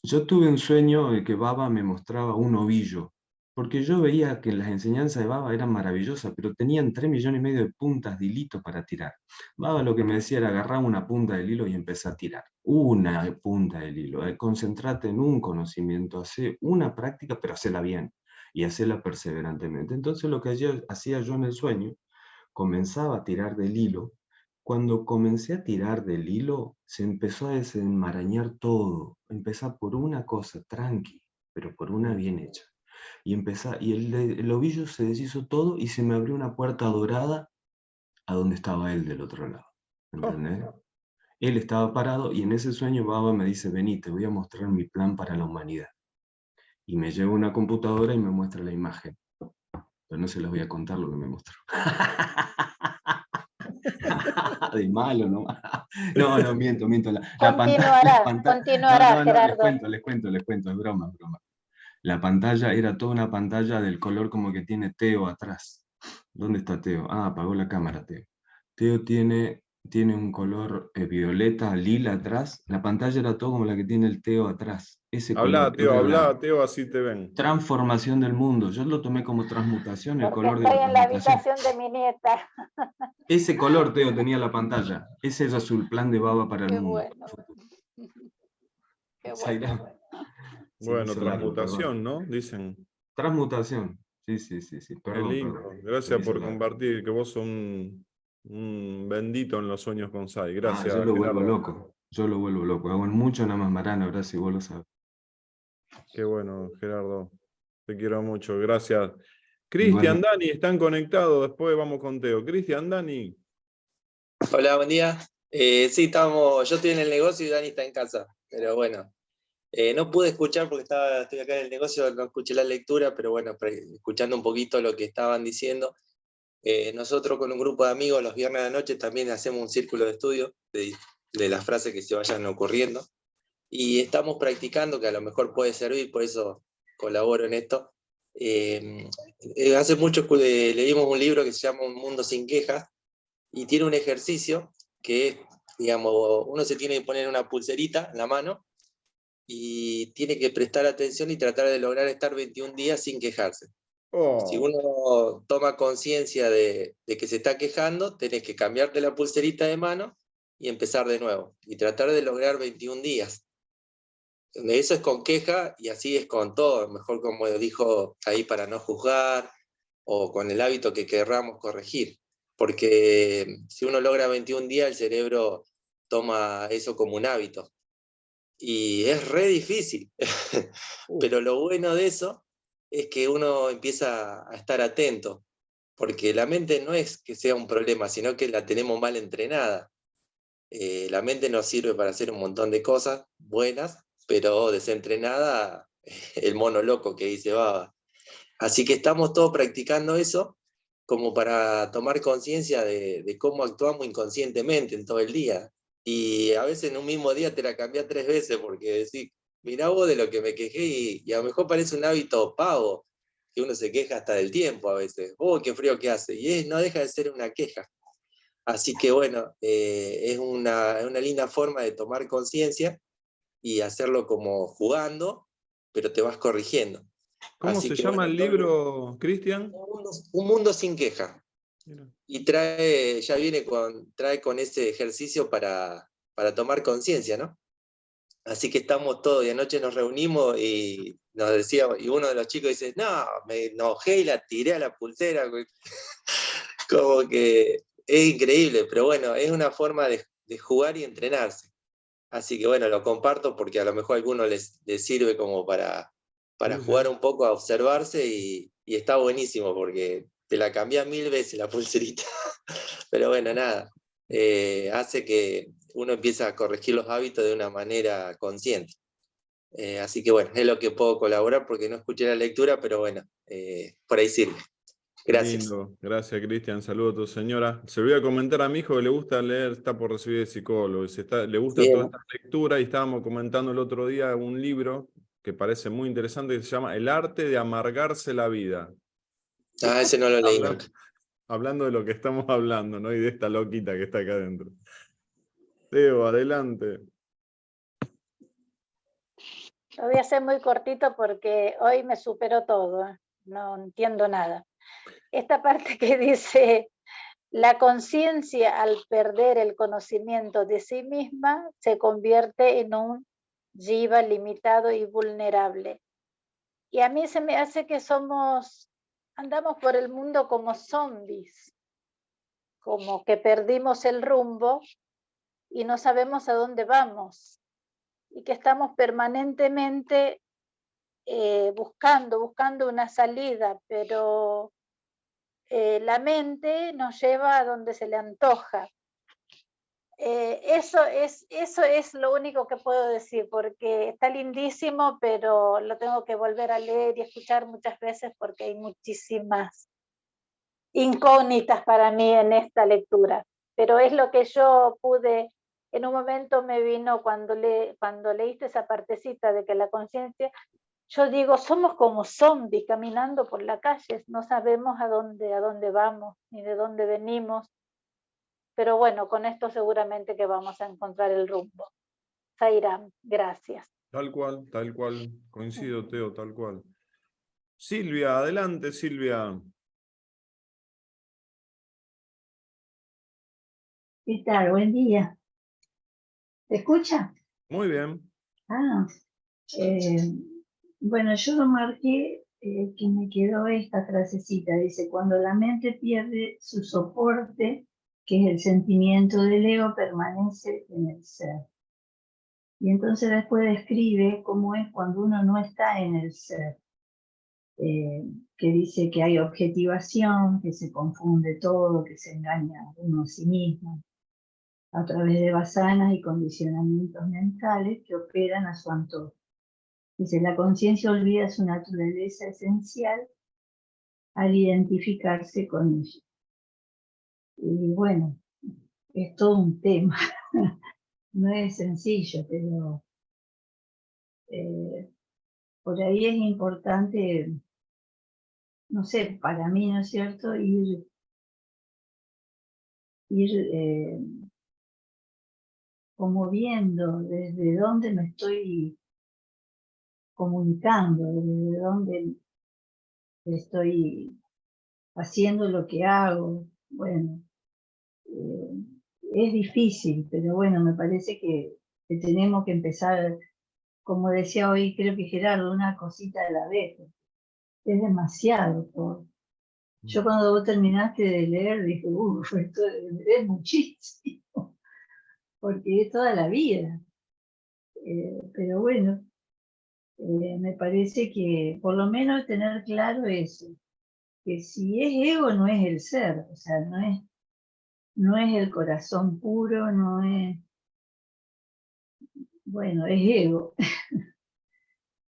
S7: Yo tuve un sueño de que Baba me mostraba un ovillo, porque yo veía que las enseñanzas de Baba eran maravillosas, pero tenían 3,5 millones de puntas de hilito para tirar. Baba lo que me decía era agarrar una punta del hilo y empezar a tirar. Una punta del hilo. Concentrate en un conocimiento, hace una práctica, pero hacela bien y hacela perseverantemente. Entonces lo que hacía yo en el sueño, comenzaba a tirar del hilo. Cuando comencé a tirar del hilo, se empezó a desenmarañar todo. Empezar por una cosa, tranqui, pero por una bien hecha. Y el ovillo se deshizo todo y se me abrió una puerta dorada a donde estaba él del otro lado. ¿Entendés? Él estaba parado y en ese sueño Baba me dice, vení, te voy a mostrar mi plan para la humanidad. Y me lleva una computadora y me muestra la imagen. Pero no se las voy a contar lo que me mostró. De malo, ¿no? No, miento.
S6: Continuará,
S7: No,
S6: Gerardo.
S7: les cuento, es broma. La pantalla era toda una pantalla del color como que tiene Teo atrás. ¿Dónde está Teo? Ah, apagó la cámara, Teo. Teo tiene un color violeta, lila atrás. La pantalla era todo como la que tiene el Teo atrás. Ese color era la
S1: Habla, Teo, así te ven.
S7: transformación del mundo. Yo lo tomé como transmutación, el
S6: Porque
S7: color de la
S6: estoy en la
S7: transmutación.
S6: habitación de mi nieta.
S7: Ese color, Teo, tenía la pantalla. Ese es azul, plan de Baba para el
S6: Qué
S7: mundo.
S6: bueno. Qué
S7: Zaira.
S6: bueno.
S7: Se me
S1: Bueno,
S7: hizo largo, perdón.
S1: transmutación, ¿no? Dicen.
S7: Transmutación. Sí.
S1: Qué
S7: Perdón.
S1: lindo.
S7: Se me
S1: Gracias
S7: hizo
S1: por
S7: largo.
S1: compartir, que vos sos un bendito en los sueños con Sai. Gracias,
S7: Yo lo vuelvo
S1: Gerardo.
S7: loco. Hago mucho nada más Marano, gracias, vos lo sabes.
S1: Qué bueno, Gerardo. Te quiero mucho. Gracias.
S7: Igual,
S1: Cristian, Dani, están conectados. Después vamos con Teo. Cristian, Dani.
S8: Hola, buen día. Sí, yo estoy en el negocio y Dani está en casa, pero bueno, no pude escuchar porque estoy acá en el negocio, no escuché la lectura, pero bueno, escuchando un poquito lo que estaban diciendo. Nosotros con un grupo de amigos los viernes de la noche también hacemos un círculo de estudio de las frases que se vayan ocurriendo y estamos practicando, que a lo mejor puede servir, por eso colaboro en esto. Hace mucho leímos un libro que se llama Un mundo sin quejas, y tiene un ejercicio que es, digamos, uno se tiene que poner una pulserita en la mano y tiene que prestar atención y tratar de lograr estar 21 días sin quejarse. Si
S1: Oh,
S8: uno toma conciencia de que se está quejando, tenés que cambiarte la pulserita de mano y empezar de nuevo. Y tratar de lograr 21 días. Eso es con queja y así es con todo. Mejor como dijo ahí, para no juzgar o con el hábito que querramos corregir. Porque si uno logra 21 días, el cerebro toma eso como un hábito. Y es re difícil. Pero lo bueno de eso es que uno empieza a estar atento. Porque la mente no es que sea un problema, sino que la tenemos mal entrenada. La mente nos sirve para hacer un montón de cosas buenas, pero desentrenada, el mono loco que dice Baba. Así que estamos todos practicando eso como para tomar conciencia de cómo actuamos inconscientemente en todo el día. Y a veces en un mismo día te la cambiás 3 veces porque decís, mirá vos de lo que me quejé y a lo mejor parece un hábito pavo, que uno se queja hasta del tiempo a veces. ¡Oh, qué frío que hace! Y no deja de ser una queja. Así que bueno, es una linda forma de tomar conciencia y hacerlo como jugando, pero te vas corrigiendo.
S1: ¿Cómo
S8: Así
S1: se
S8: que
S1: llama
S8: bueno,
S1: el libro, Cristian?
S8: un mundo sin queja. Y trae con ese ejercicio para tomar conciencia, ¿no? Así que estamos todos, y anoche nos reunimos y nos decíamos, y uno de los chicos dice, no, me enojé y la tiré a la pulsera. Como que es increíble, pero bueno, es una forma de jugar y entrenarse. Así que bueno, lo comparto porque a lo mejor a algunos les sirve como para jugar un poco a observarse y está buenísimo porque te la cambias 1000 veces la pulserita. Pero bueno, nada, hace que uno empiece a corregir los hábitos de una manera consciente. Así que bueno, es lo que puedo colaborar porque no escuché la lectura, pero bueno, por ahí sirve. Gracias.
S1: Lindo. Gracias, Cristian. Saludo a tu señora. Se lo voy a comentar a mi hijo que le gusta leer, está por recibir de psicólogo. Le gusta toda
S8: Bien.
S1: esta lectura y estábamos comentando el otro día un libro que parece muy interesante que se llama El arte de amargarse la vida.
S8: Ah, ese no lo leí nunca.
S1: Hablando de lo que estamos hablando, ¿no? Y de esta loquita que está acá adentro. Teo, adelante.
S6: Lo voy a hacer muy cortito porque hoy me superó todo, no entiendo nada. Esta parte que dice, la conciencia al perder el conocimiento de sí misma se convierte en un jiva limitado y vulnerable. Y a mí se me hace que andamos por el mundo como zombies, como que perdimos el rumbo y no sabemos a dónde vamos. Y que estamos permanentemente buscando una salida, pero la mente nos lleva a donde se le antoja. Eso es lo único que puedo decir, porque está lindísimo, pero lo tengo que volver a leer y escuchar muchas veces porque hay muchísimas incógnitas para mí en esta lectura.
S9: pero es lo que yo pude, en un momento me vino cuando leíste esa partecita de que la conciencia, yo digo, somos como zombies caminando por la calle, no sabemos a dónde vamos, ni de dónde venimos, pero bueno, con esto seguramente que vamos a encontrar el rumbo. Zaira, gracias.
S1: Tal cual, coincido, Teo, tal cual. Silvia, adelante, Silvia.
S10: ¿Qué tal? Buen día. ¿Te escucha?
S1: Muy bien.
S10: Ah, bueno, yo lo marqué que me quedó esta frasecita. Dice, cuando la mente pierde su soporte, que es el sentimiento del ego, permanece en el ser. Y entonces después describe cómo es cuando uno no está en el ser. Que dice que hay objetivación, que se confunde todo, que se engaña uno a sí mismo, a través de basanas y condicionamientos mentales que operan a su antojo. Dice, la conciencia olvida su naturaleza esencial al identificarse con ella. Y bueno, es todo un tema. No es sencillo, pero por ahí es importante, no sé, para mí, ¿no es cierto?, ir como viendo desde dónde me estoy comunicando, desde dónde estoy haciendo lo que hago. Bueno, es difícil, pero bueno, me parece que tenemos que empezar, como decía hoy, creo que Gerardo, una cosita a la vez. Es demasiado todo. Yo cuando vos terminaste de leer dije, esto es muchísimo, porque es toda la vida. Pero bueno, me parece que por lo menos tener claro eso, que si es ego no es el ser, o sea, no es el corazón puro, no es, bueno, es ego.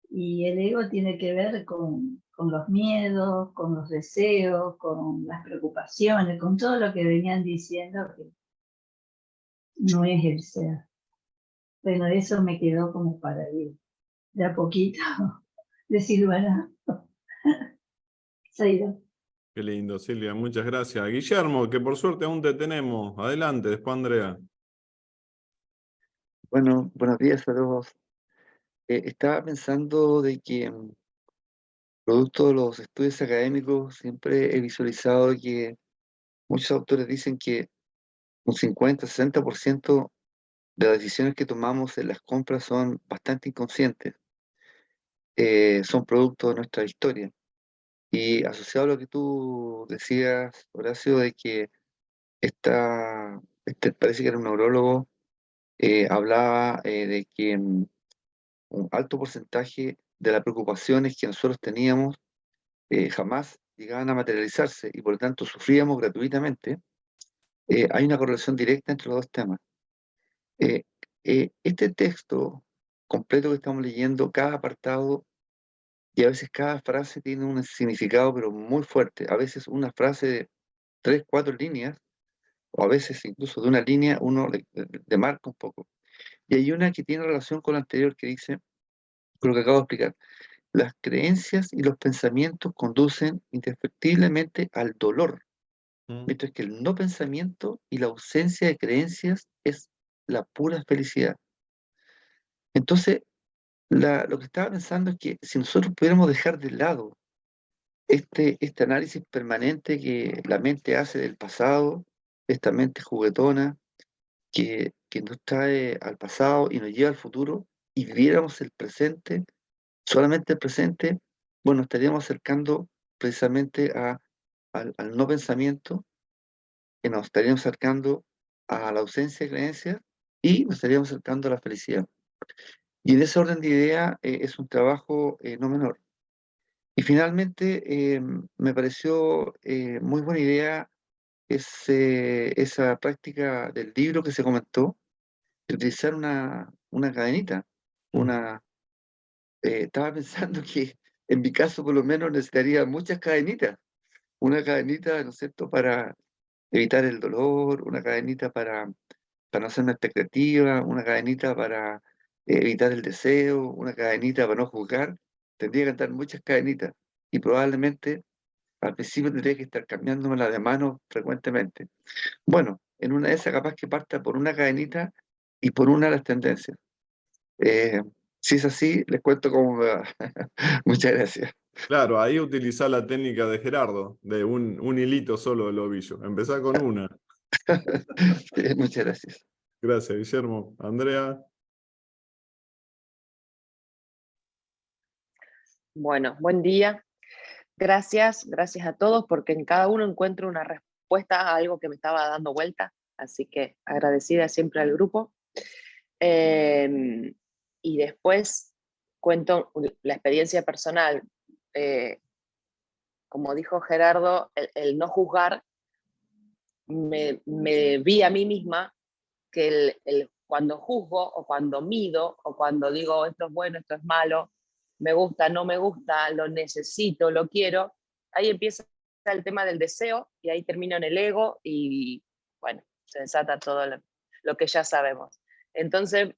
S10: Y el ego tiene que ver con los miedos, con los deseos, con las preocupaciones, con todo lo que venían diciendo que no es el ser. Bueno, eso me quedó como para ir de a poquito, de Silvana. Zaira.
S1: Qué lindo, Silvia, muchas gracias. Guillermo, que por suerte aún te tenemos. Adelante, después Andrea.
S11: Bueno, buenos días a todos. Estaba pensando de que, producto de los estudios académicos, siempre he visualizado que muchos autores dicen que un 50-60% de las decisiones que tomamos en las compras son bastante inconscientes, son producto de nuestra historia. Y asociado a lo que tú decías, Horacio, de que parece que era un neurólogo, hablaba de que un alto porcentaje de las preocupaciones que nosotros teníamos jamás llegaban a materializarse y por lo tanto sufríamos gratuitamente. Hay una correlación directa entre los dos temas. Este texto completo que estamos leyendo, cada apartado y a veces cada frase tiene un significado pero muy fuerte. A veces una frase de 3, 4 líneas, o a veces incluso de una línea, uno le marca un poco. Y hay una que tiene relación con la anterior que dice, con lo que acabo de explicar, las creencias y los pensamientos conducen indefectiblemente al dolor, mientras que el no pensamiento y la ausencia de creencias es la pura felicidad. Entonces, lo que estaba pensando es que si nosotros pudiéramos dejar de lado este análisis permanente que la mente hace del pasado, esta mente juguetona, que nos trae al pasado y nos lleva al futuro, y viviéramos el presente, solamente el presente, bueno, estaríamos acercando precisamente al no pensamiento, que nos estaríamos acercando a la ausencia de creencias y nos estaríamos acercando a la felicidad. Y en ese orden de idea es un trabajo no menor. Y finalmente me pareció muy buena idea esa práctica del libro que se comentó, de utilizar una cadenita. Estaba pensando que en mi caso por lo menos necesitaría muchas cadenitas. Una cadenita, ¿no es cierto?, para evitar el dolor, una cadenita para no hacer una expectativa, una cadenita para evitar el deseo, una cadenita para no juzgar. Tendría que estar muchas cadenitas y probablemente al principio tendría que estar cambiándomela de mano frecuentemente. Bueno, en una de esas capaz que parta por una cadenita y por una de las tendencias. Si es así, les cuento cómo me va. Muchas gracias.
S1: Claro, ahí utilizá la técnica de Gerardo, de un hilito solo del ovillo. Empezá con una.
S11: Muchas gracias.
S1: Gracias, Guillermo. Andrea.
S12: Bueno, buen día. Gracias a todos porque en cada uno encuentro una respuesta a algo que me estaba dando vuelta, así que agradecida siempre al grupo. Y después cuento la experiencia personal. Como dijo Gerardo, el no juzgar, me vi a mí misma que cuando juzgo o cuando mido o cuando digo esto es bueno, esto es malo, me gusta, no me gusta, lo necesito, lo quiero, ahí empieza el tema del deseo y ahí termino en el ego y bueno, se desata todo lo que ya sabemos. Entonces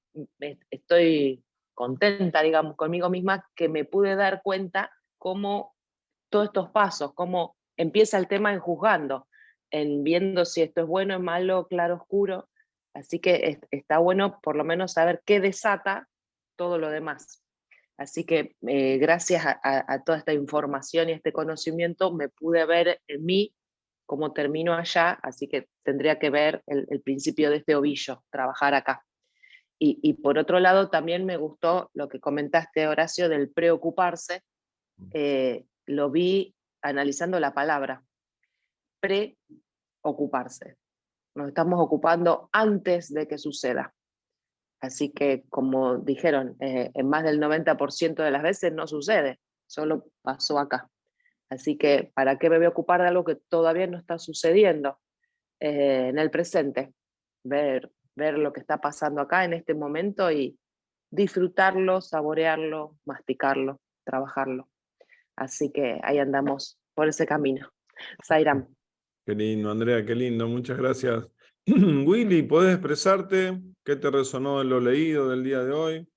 S12: estoy contenta, digamos, conmigo misma que me pude dar cuenta cómo todos estos pasos, cómo empieza el tema en juzgando, en viendo si esto es bueno, es malo, claro, oscuro. Así que está bueno por lo menos saber qué desata todo lo demás. Así que gracias a toda esta información y este conocimiento me pude ver en mí cómo termino allá, así que tendría que ver el principio de este ovillo, trabajar acá. Y por otro lado también me gustó lo que comentaste, Horacio, del preocuparse. Lo vi analizando la palabra, preocuparse. Nos estamos ocupando antes de que suceda. Así que, como dijeron, en más del 90% de las veces no sucede, solo pasó acá. Así que, ¿para qué me voy a ocupar de algo que todavía no está sucediendo en el presente? Ver lo que está pasando acá en este momento y disfrutarlo, saborearlo, masticarlo, trabajarlo. Así que ahí andamos por ese camino. Sairam.
S1: Qué lindo, Andrea, qué lindo. Muchas gracias. Willy, ¿podés expresarte? ¿Qué te resonó de lo leído del día de hoy?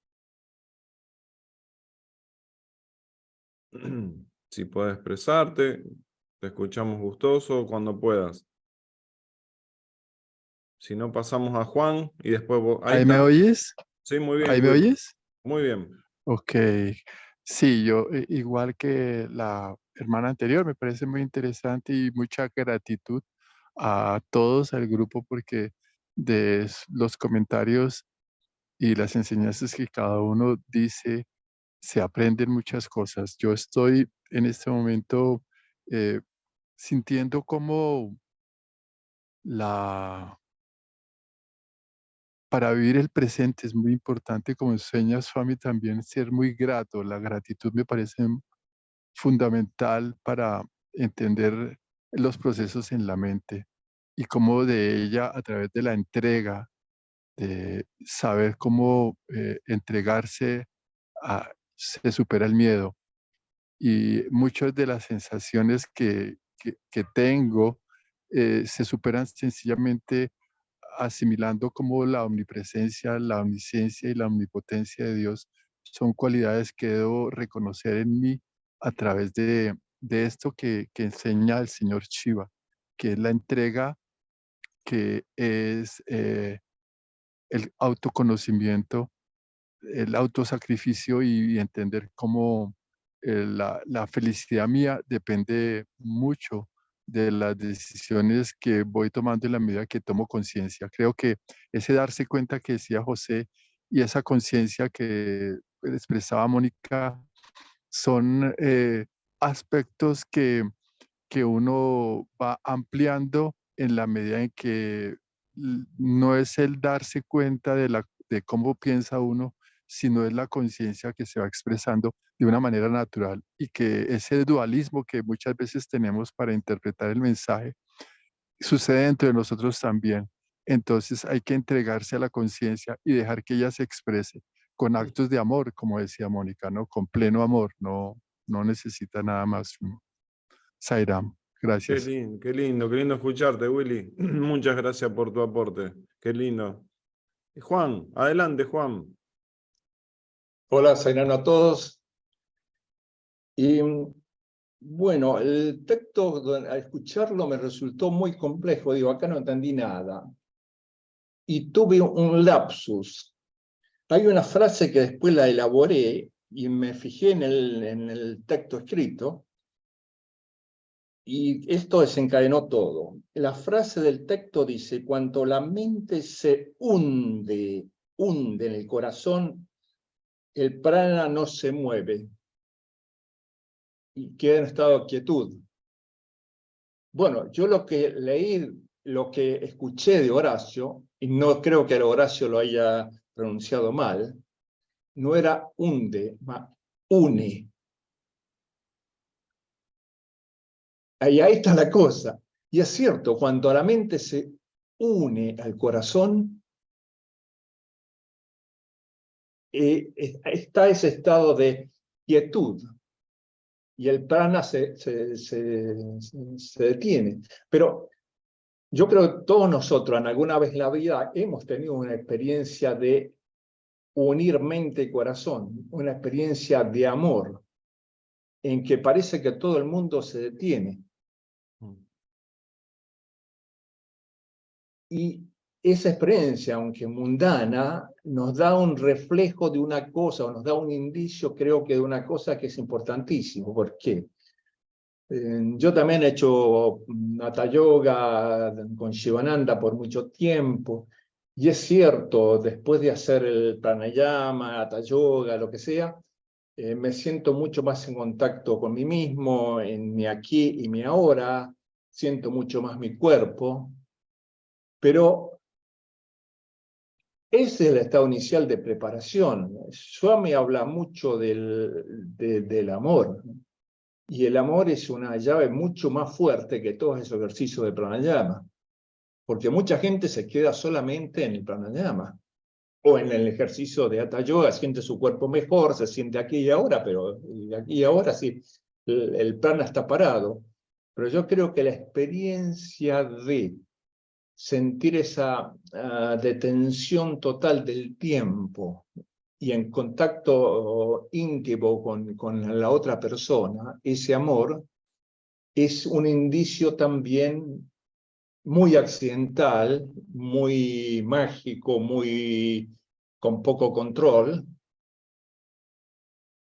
S1: Si puedes expresarte, te escuchamos gustoso cuando puedas. Si no, pasamos a Juan y después vos.
S13: ¿Ahí me oyes?
S1: Sí, muy bien.
S13: ¿Ahí me
S1: Willy.
S13: oyes?
S1: Muy bien.
S13: Ok. Sí, yo igual que la hermana anterior, me parece muy interesante y mucha gratitud a todos, al grupo, porque de los comentarios y las enseñanzas que cada uno dice, se aprenden muchas cosas. Yo estoy en este momento sintiendo como para vivir el presente es muy importante, como enseña Swami, también ser muy grato. La gratitud me parece fundamental para entender los procesos en la mente y cómo de ella, a través de la entrega, de saber cómo entregarse, se supera el miedo. Y muchas de las sensaciones que tengo se superan sencillamente asimilando como la omnipresencia, la omnisciencia y la omnipotencia de Dios son cualidades que debo reconocer en mí a través de esto que enseña el señor Shiva, que es la entrega, que es el autoconocimiento, el autosacrificio y entender cómo la felicidad mía depende mucho de las decisiones que voy tomando en la medida que tomo conciencia. Creo que ese darse cuenta que decía José y esa conciencia que expresaba Mónica son aspectos que uno va ampliando en la medida en que no es el darse cuenta de cómo piensa uno, sino es la conciencia que se va expresando de una manera natural y que ese dualismo que muchas veces tenemos para interpretar el mensaje sucede dentro de nosotros también. Entonces hay que entregarse a la conciencia y dejar que ella se exprese con actos de amor, como decía Mónica, ¿no? Con pleno amor, no necesita nada más. Sairam. Gracias.
S1: Qué lindo escucharte, Willy. Muchas gracias por tu aporte. Qué lindo. Juan, adelante, Juan.
S14: Hola, Zainano, a todos. Y bueno, el texto, al escucharlo me resultó muy complejo. Digo, acá no entendí nada. Y tuve un lapsus. Hay una frase que después la elaboré y me fijé en el texto escrito. Y esto desencadenó todo. La frase del texto dice: cuando la mente se hunde en el corazón, el prana no se mueve y queda en estado de quietud. Bueno, yo lo que leí, lo que escuché de Horacio, y no creo que Horacio lo haya pronunciado mal, no era hunde, une. Ahí está la cosa. Y es cierto, cuando la mente se une al corazón, está ese estado de quietud. Y el prana se detiene. Pero yo creo que todos nosotros en alguna vez en la vida hemos tenido una experiencia de unir mente y corazón, una experiencia de amor, en que parece que todo el mundo se detiene. Y esa experiencia, aunque mundana, nos da un reflejo de una cosa, o nos da un indicio, creo que de una cosa que es importantísimo. ¿Por qué? Yo también he hecho Hatha Yoga con Shivananda por mucho tiempo, y es cierto, después de hacer el pranayama, Hatha Yoga, lo que sea, me siento mucho más en contacto con mí mismo, en mi aquí y mi ahora, siento mucho más mi cuerpo, pero ese es el estado inicial de preparación. Swami habla mucho del amor, y el amor es una llave mucho más fuerte que todos esos ejercicios de pranayama, porque mucha gente se queda solamente en el pranayama, o en el ejercicio de Hatha Yoga, siente su cuerpo mejor, se siente aquí y ahora, pero aquí y ahora sí, el prana está parado. Pero yo creo que la experiencia de sentir esa detención total del tiempo y en contacto íntimo con la otra persona, ese amor, es un indicio también muy accidental, muy mágico, muy con poco control.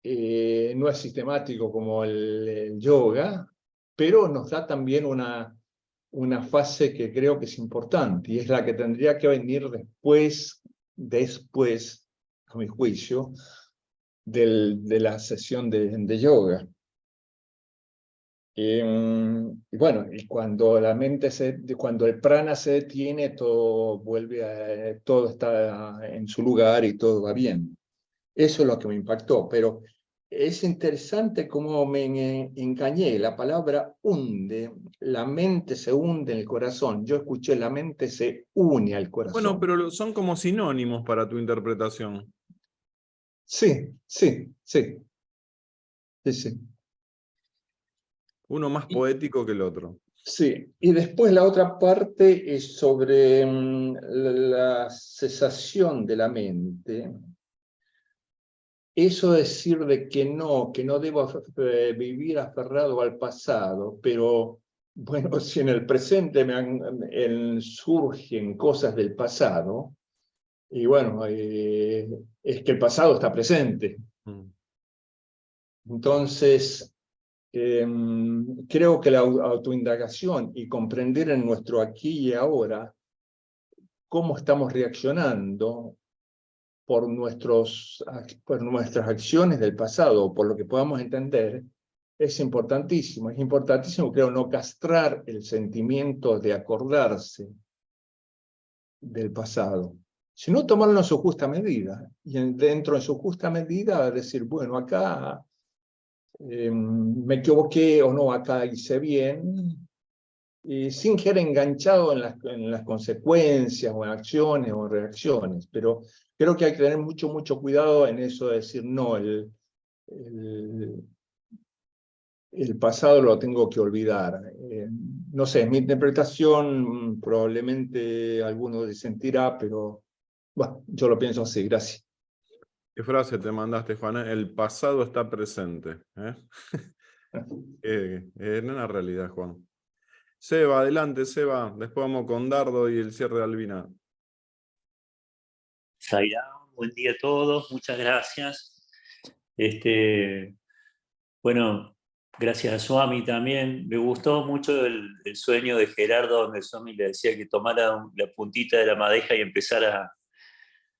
S14: No es sistemático como el yoga, pero nos da también una fase que creo que es importante, y es la que tendría que venir después, a mi juicio, de la sesión de yoga. Y bueno, y cuando la mente cuando el prana se detiene, todo vuelve todo está en su lugar y todo va bien. Eso es lo que me impactó, pero es interesante cómo me engañé. La palabra hunde, la mente se hunde en el corazón. Yo escuché la mente se une al corazón.
S1: Bueno, pero son como sinónimos para tu interpretación.
S14: Sí.
S1: Uno más poético que el otro.
S14: Sí, y después la otra parte es sobre la cesación de la mente. Eso decir de que no debo vivir aferrado al pasado, pero bueno, si en el presente surgen cosas del pasado, y bueno, es que el pasado está presente. Entonces, creo que la autoindagación y comprender en nuestro aquí y ahora cómo estamos reaccionando por nuestras acciones del pasado, por lo que podamos entender, es importantísimo. Es importantísimo, creo, no castrar el sentimiento de acordarse del pasado, sino tomarlo en su justa medida. Y dentro de su justa medida decir, bueno, acá me equivoqué o no, acá hice bien, y sin ser enganchado en las consecuencias o en acciones o reacciones. Pero creo que hay que tener mucho cuidado en eso de decir, no, el pasado lo tengo que olvidar. No sé, mi interpretación probablemente alguno disentirá, pero bueno, yo lo pienso así, gracias.
S1: ¿Qué frase te mandaste, Juan? El pasado está presente. Es una realidad, Juan. Seba, adelante, Seba. Después vamos con Dardo y el cierre de Albina.
S15: Zairán, buen día a todos, muchas gracias. Bueno, gracias a Swami también. Me gustó mucho el sueño de Gerardo, donde Swami le decía que tomara la puntita de la madeja y empezara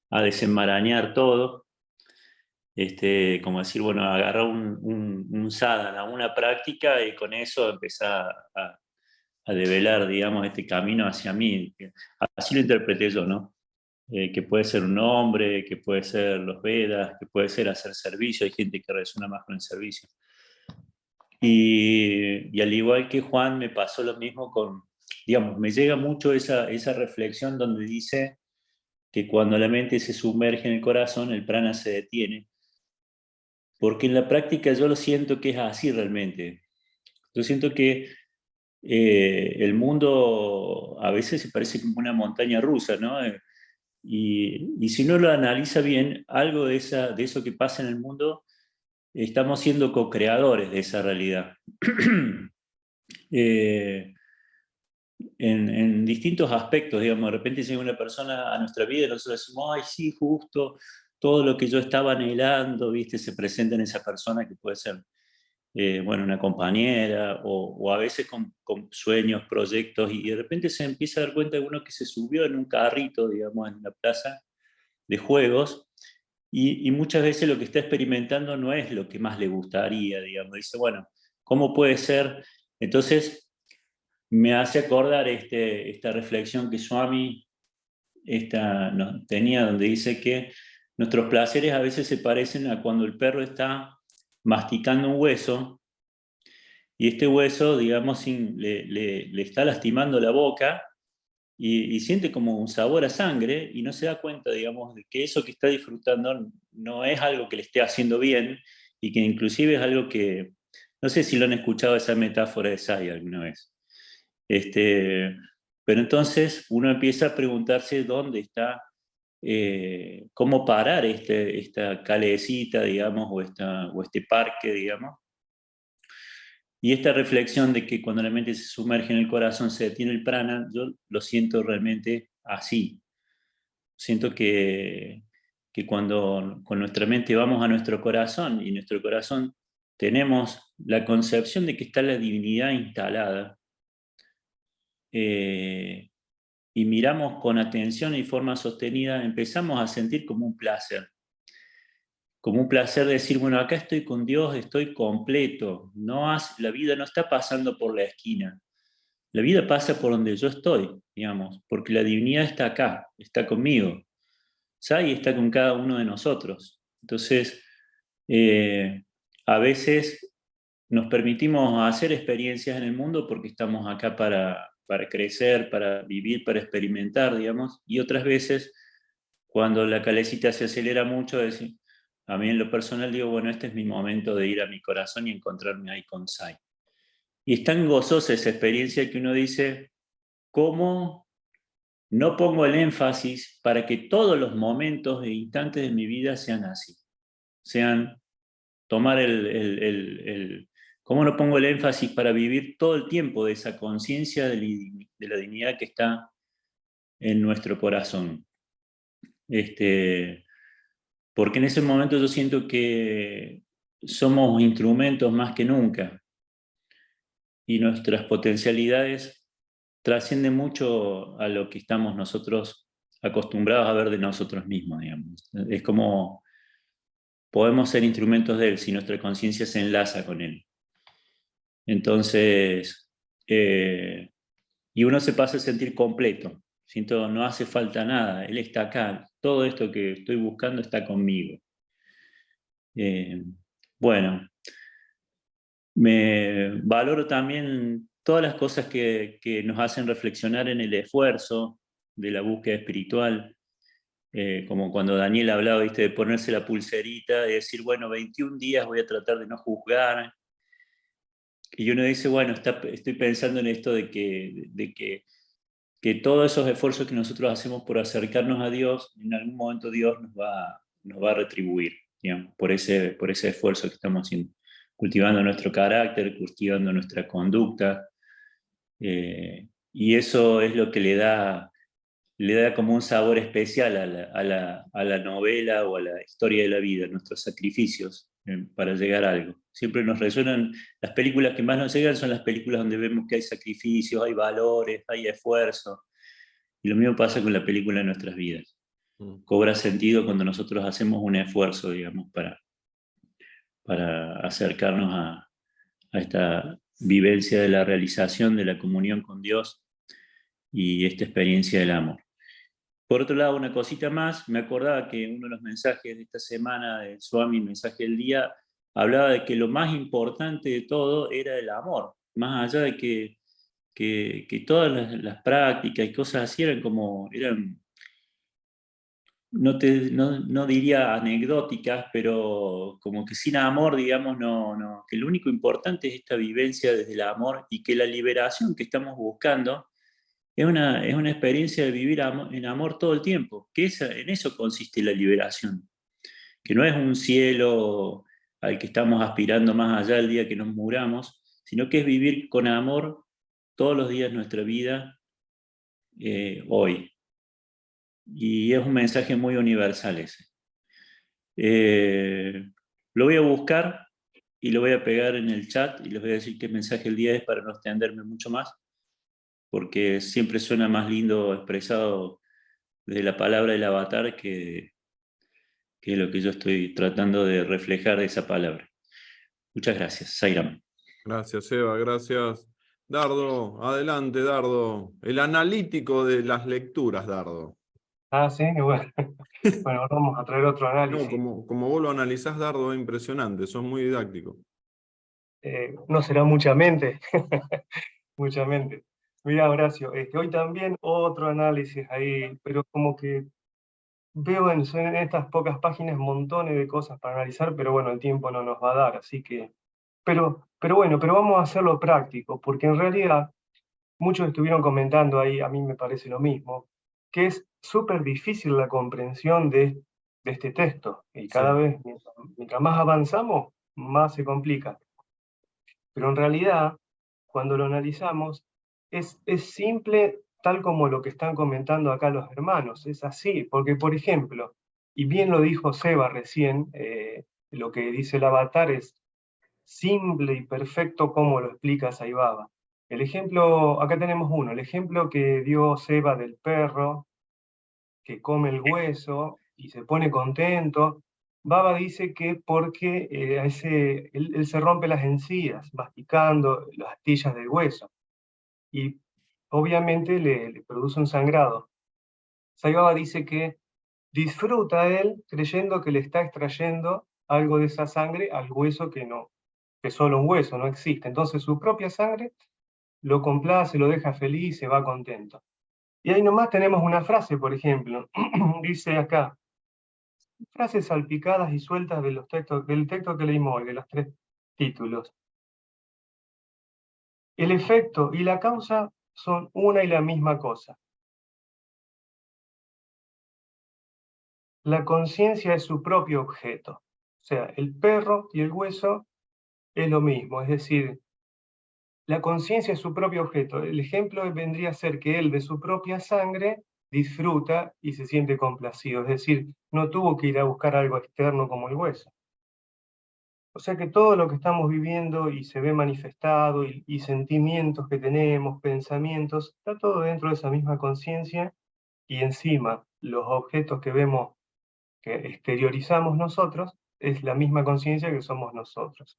S15: a desenmarañar todo. Como decir, bueno, agarrar un sadhana, una práctica, y con eso empezar a develar, digamos, este camino hacia mí. Así lo interpreté yo, ¿no? Que puede ser un nombre, que puede ser los Vedas, que puede ser hacer servicio. Hay gente que resuena más con el servicio. Y al igual que Juan, me pasó lo mismo con, digamos, me llega mucho esa reflexión donde dice que cuando la mente se sumerge en el corazón, el prana se detiene. Porque en la práctica yo lo siento que es así realmente. Yo siento que el mundo a veces se parece como una montaña rusa, ¿no? Y si uno lo analiza bien, algo de eso que pasa en el mundo, estamos siendo co-creadores de esa realidad. En distintos aspectos, digamos, de repente llega una persona a nuestra vida y nosotros decimos, ay, sí, justo, todo lo que yo estaba anhelando, ¿viste? Se presenta en esa persona que puede ser, bueno, una compañera, o a veces con sueños, proyectos, y de repente se empieza a dar cuenta de uno que se subió en un carrito, digamos, en la plaza de juegos, y muchas veces lo que está experimentando no es lo que más le gustaría, digamos. Dice, bueno, ¿cómo puede ser? Entonces, me hace acordar esta reflexión que Swami tenía, donde dice que nuestros placeres a veces se parecen a cuando el perro está masticando un hueso, y este hueso, digamos, le está lastimando la boca, y siente como un sabor a sangre, y no se da cuenta, digamos, de que eso que está disfrutando no es algo que le esté haciendo bien, y que inclusive es algo que, no sé si lo han escuchado esa metáfora de Sai alguna vez. Pero entonces uno empieza a preguntarse dónde está, cómo parar esta calecita, digamos, o este parque, digamos. Y esta reflexión de que cuando la mente se sumerge en el corazón se detiene el prana, yo lo siento realmente así. Siento que cuando con nuestra mente vamos a nuestro corazón, y en nuestro corazón tenemos la concepción de que está la divinidad instalada, y miramos con atención y forma sostenida, empezamos a sentir como un placer. Como un placer de decir, bueno, acá estoy con Dios, estoy completo. La vida no está pasando por la esquina. La vida pasa por donde yo estoy, digamos, porque la divinidad está acá, está conmigo. Sai está con cada uno de nosotros. Entonces, a veces nos permitimos hacer experiencias en el mundo porque estamos acá para crecer, para vivir, para experimentar, digamos, y otras veces, cuando la calecita se acelera mucho, a mí en lo personal digo, bueno, este es mi momento de ir a mi corazón y encontrarme ahí con Sai. Y es tan gozosa esa experiencia que uno dice, ¿cómo no pongo el énfasis para que todos los momentos e instantes de mi vida sean así? Sean tomar ¿cómo no pongo el énfasis para vivir todo el tiempo de esa conciencia de la dignidad que está en nuestro corazón? Porque en ese momento yo siento que somos instrumentos más que nunca, y nuestras potencialidades trascienden mucho a lo que estamos nosotros acostumbrados a ver de nosotros mismos, digamos. Es como podemos ser instrumentos de Él si nuestra conciencia se enlaza con Él. Entonces, y uno se pasa a sentir completo. Siento, no hace falta nada, Él está acá, todo esto que estoy buscando está conmigo. Bueno, me valoro también todas las cosas que nos hacen reflexionar en el esfuerzo de la búsqueda espiritual, como cuando Daniel hablaba, ¿viste?, de ponerse la pulserita, de decir, bueno, 21 días voy a tratar de no juzgar, Y uno dice, bueno, estoy pensando en esto de que todos esos esfuerzos que nosotros hacemos por acercarnos a Dios, en algún momento Dios nos va a retribuir, digamos, por ese esfuerzo que estamos haciendo, cultivando nuestro carácter, cultivando nuestra conducta, y eso es lo que le da como un sabor especial a la novela o a la historia de la vida, nuestros sacrificios para llegar a algo. Siempre nos resuenan, las películas que más nos llegan son las películas donde vemos que hay sacrificios, hay valores, hay esfuerzo. Y lo mismo pasa con la película de nuestras vidas. Cobra sentido cuando nosotros hacemos un esfuerzo, digamos, para acercarnos a esta vivencia de la realización, de la comunión con Dios y esta experiencia del amor. Por otro lado, una cosita más, me acordaba que uno de los mensajes de esta semana de Swami, el mensaje del día, hablaba de que lo más importante de todo era el amor, más allá de que todas las prácticas y cosas así eran no diría anecdóticas, pero como que sin amor, digamos, que lo único importante es esta vivencia desde el amor y que la liberación que estamos buscando es una experiencia de vivir en amor todo el tiempo, que en eso consiste la liberación, que no es un cielo al que estamos aspirando más allá el día que nos muramos, sino que es vivir con amor todos los días de nuestra vida hoy. Y es un mensaje muy universal ese. Lo voy a buscar y lo voy a pegar en el chat y les voy a decir qué mensaje del día es para no extenderme mucho más, porque siempre suena más lindo expresado de la palabra del avatar que lo que yo estoy tratando de reflejar de esa palabra. Muchas gracias, Sairam.
S1: Gracias, Eva, gracias. Dardo, adelante, Dardo. El analítico de las lecturas, Dardo.
S16: Ah, sí, bueno. Bueno, ahora vamos a traer otro análisis.
S1: No, como vos lo analizás, Dardo, es impresionante, sos muy didáctico.
S16: No será mucha mente. Mucha mente. Mira, Horacio, hoy también otro análisis ahí, pero como que veo en estas pocas páginas montones de cosas para analizar, pero bueno, el tiempo no nos va a dar, así que... Pero vamos a hacerlo práctico, porque en realidad muchos estuvieron comentando ahí, a mí me parece lo mismo, que es súper difícil la comprensión de este texto, y cada vez, mientras más avanzamos, más se complica. Pero en realidad, cuando lo analizamos, es simple tal como lo que están comentando acá los hermanos, es así, porque por ejemplo, y bien lo dijo Seba recién, lo que dice el avatar es simple y perfecto como lo explica Sai Baba. El ejemplo, acá tenemos uno, el ejemplo que dio Seba del perro, que come el hueso y se pone contento. Baba dice que porque él se rompe las encías, masticando las astillas del hueso, y obviamente le produce un sangrado. Sai Baba dice que disfruta él creyendo que le está extrayendo algo de esa sangre al hueso que solo un hueso, no existe. Entonces su propia sangre lo complace, lo deja feliz, se va contento. Y ahí nomás tenemos una frase, por ejemplo, dice acá, frases salpicadas y sueltas del texto que leímos hoy, de los 3 títulos. El efecto y la causa son una y la misma cosa. La conciencia es su propio objeto. O sea, el perro y el hueso es lo mismo, es decir, la conciencia es su propio objeto. El ejemplo vendría a ser que él de su propia sangre disfruta y se siente complacido, es decir, no tuvo que ir a buscar algo externo como el hueso. O sea que todo lo que estamos viviendo y se ve manifestado y sentimientos que tenemos, pensamientos, está todo dentro de esa misma conciencia y encima los objetos que vemos, que exteriorizamos nosotros, es la misma conciencia que somos nosotros.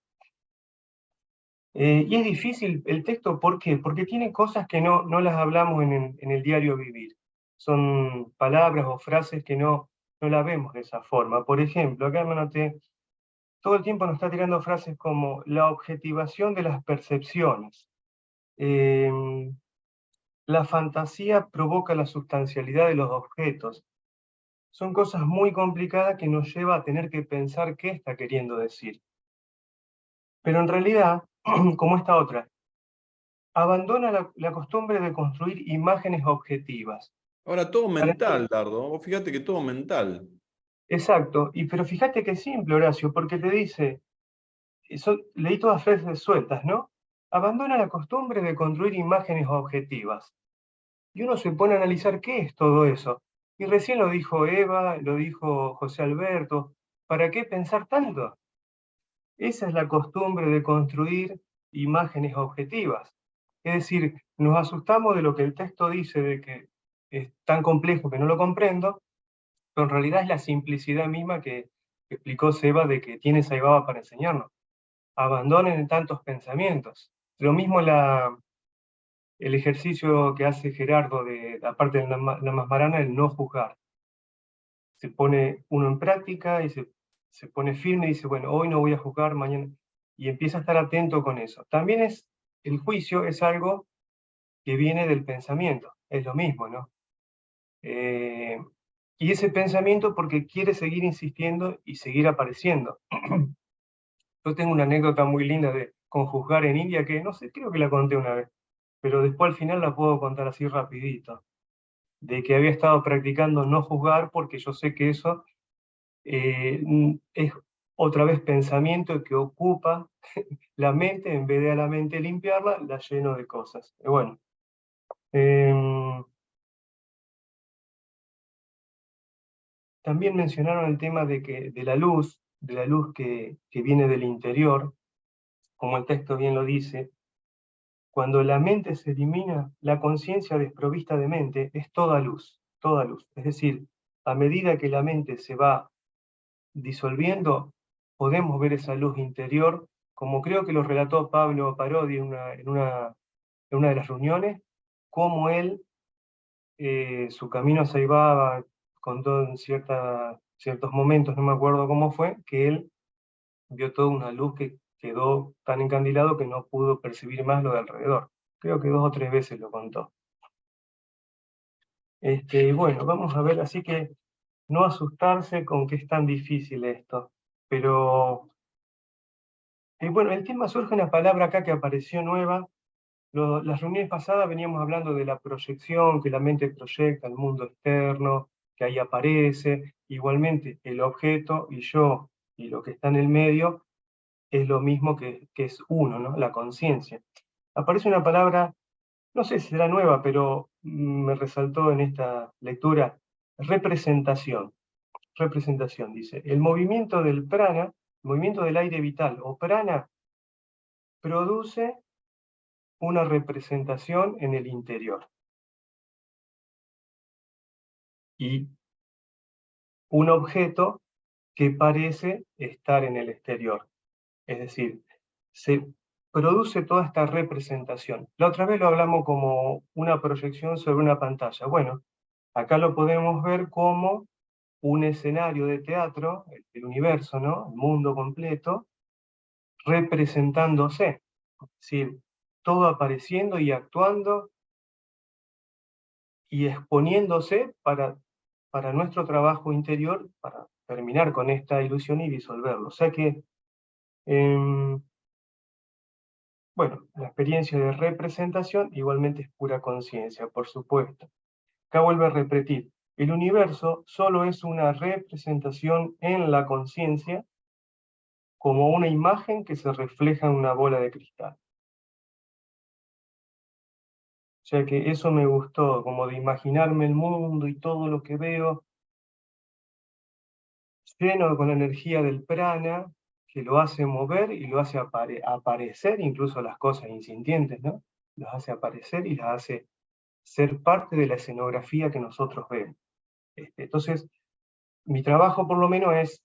S16: Y es difícil el texto, ¿por qué? Porque tiene cosas que no las hablamos en el diario vivir. Son palabras o frases que no las vemos de esa forma. Por ejemplo, acá me anoté, todo el tiempo nos está tirando frases como la objetivación de las percepciones. La fantasía provoca la sustancialidad de los objetos. Son cosas muy complicadas que nos lleva a tener que pensar qué está queriendo decir. Pero en realidad, como esta otra. Abandona la costumbre de construir imágenes objetivas.
S1: Ahora, todo mental, Dardo. Vos fíjate que todo mental.
S16: Exacto, pero fíjate que es simple, Horacio, porque te dice, leí todas frases sueltas, ¿no? Abandona la costumbre de construir imágenes objetivas. Y uno se pone a analizar qué es todo eso. Y recién lo dijo Eva, lo dijo José Alberto. ¿Para qué pensar tanto? Esa es la costumbre de construir imágenes objetivas. Es decir, nos asustamos de lo que el texto dice, de que es tan complejo que no lo comprendo, pero en realidad es la simplicidad misma que explicó Seba de que tiene Saibaba para enseñarnos. Abandonen tantos pensamientos. Lo mismo el ejercicio que hace Gerardo, aparte de la Masmarana, el no juzgar. Se pone uno en práctica y se pone firme y dice, bueno, hoy no voy a juzgar, mañana, y empieza a estar atento con eso. También el juicio es algo que viene del pensamiento, es lo mismo, ¿no? Y ese pensamiento porque quiere seguir insistiendo y seguir apareciendo. Yo tengo una anécdota muy linda con juzgar en India que, no sé, creo que la conté una vez, pero después al final la puedo contar así rapidito, de que había estado practicando no juzgar porque yo sé que eso es otra vez pensamiento que ocupa la mente, en vez de a la mente limpiarla, la lleno de cosas. Bueno, también mencionaron el tema de la luz que viene del interior, como el texto bien lo dice. Cuando la mente se elimina, la conciencia desprovista de mente es toda luz, toda luz. Es decir, a medida que la mente se va disolviendo, podemos ver esa luz interior, como creo que lo relató Pablo Parodi en una de las reuniones, cómo él, su camino se iba, contó en ciertos momentos, no me acuerdo cómo fue, que él vio toda una luz que quedó tan encandilado que no pudo percibir más lo de alrededor. Creo que 2 o 3 veces lo contó. Bueno, vamos a ver, así que no asustarse con que es tan difícil esto, pero bueno, el tema surge una palabra acá que apareció nueva. Las reuniones pasadas veníamos hablando de la proyección, que la mente proyecta al mundo externo, que ahí aparece. Igualmente, el objeto y yo y lo que está en el medio es lo mismo que es uno, ¿no? La conciencia. Aparece una palabra, no sé si será nueva, pero me resaltó en esta lectura, representación. Representación, dice. El movimiento del prana, el movimiento del aire vital o prana, produce una representación en el interior. Y un objeto que parece estar en el exterior. Es decir, se produce toda esta representación. La otra vez lo hablamos como una proyección sobre una pantalla. Bueno, acá lo podemos ver como un escenario de teatro, el universo, ¿no? El mundo completo, representándose. Es decir, todo apareciendo y actuando y exponiéndose para nuestro trabajo interior, para terminar con esta ilusión y disolverlo. O sea que, bueno, la experiencia de representación igualmente es pura conciencia, por supuesto. Acá vuelve a repetir, el universo solo es una representación en la conciencia como una imagen que se refleja en una bola de cristal. O sea que eso me gustó, como de imaginarme el mundo y todo lo que veo, lleno con la energía del prana, que lo hace mover y lo hace aparecer, incluso las cosas insintientes, ¿no? Las hace aparecer y las hace ser parte de la escenografía que nosotros vemos. Entonces, mi trabajo por lo menos es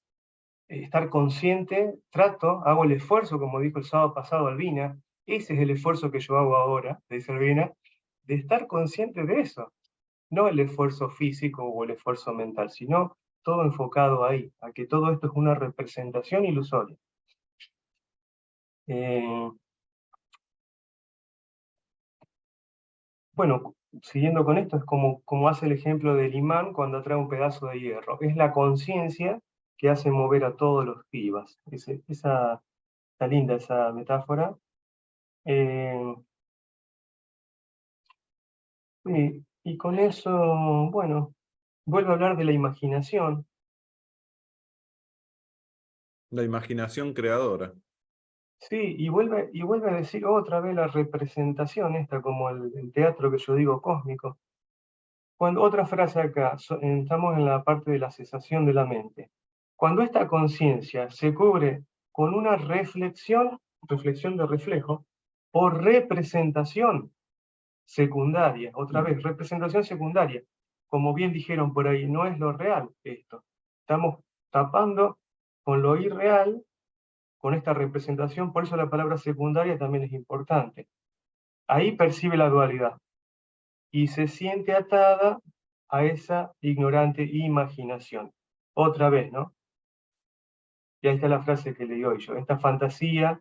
S16: estar consciente, hago el esfuerzo, como dijo el sábado pasado Albina, ese es el esfuerzo que yo hago ahora, dice Albina, de estar consciente de eso, no el esfuerzo físico o el esfuerzo mental, sino todo enfocado ahí, a que todo esto es una representación ilusoria. Bueno, siguiendo con esto, es como hace el ejemplo del imán cuando atrae un pedazo de hierro. Es la conciencia que hace mover a todos los pibas. Está linda esa metáfora. Y con eso, bueno, vuelvo a hablar de la imaginación.
S1: La imaginación creadora.
S16: Sí, y vuelve a decir otra vez la representación, esta como el teatro que yo digo cósmico. Otra frase acá, estamos en la parte de la cesación de la mente. Cuando esta conciencia se cubre con una reflexión de reflejo, o representación secundaria, otra vez, representación secundaria, como bien dijeron por ahí, no es lo real esto. Estamos tapando con lo irreal, con esta representación, por eso la palabra secundaria también es importante. Ahí percibe la dualidad y se siente atada a esa ignorante imaginación. Otra vez, ¿no? Y ahí está la frase que leí hoy yo. Esta fantasía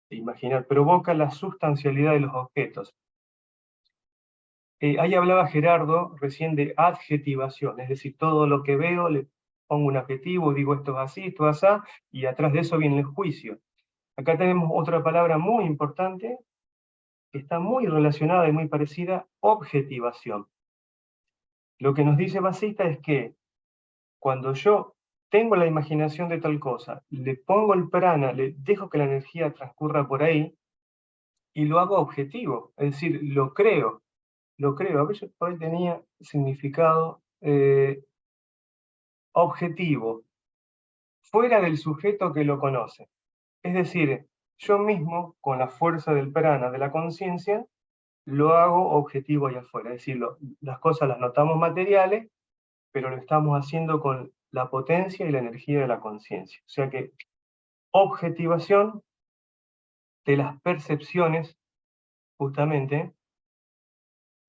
S16: de imaginar provoca la sustancialidad de los objetos. Ahí hablaba Gerardo recién de adjetivación, es decir, todo lo que veo le pongo un adjetivo, digo esto es así, esto es así, y atrás de eso viene el juicio. Acá tenemos otra palabra muy importante, que está muy relacionada y muy parecida, objetivación. Lo que nos dice Vasista es que cuando yo tengo la imaginación de tal cosa, le pongo el prana, le dejo que la energía transcurra por ahí, y lo hago objetivo, es decir, lo creo. A veces por ahí tenía significado objetivo, fuera del sujeto que lo conoce. Es decir, yo mismo, con la fuerza del prana, de la conciencia, lo hago objetivo allá afuera. Es decir, las cosas las notamos materiales, pero lo estamos haciendo con la potencia y la energía de la conciencia. O sea que objetivación de las percepciones, justamente,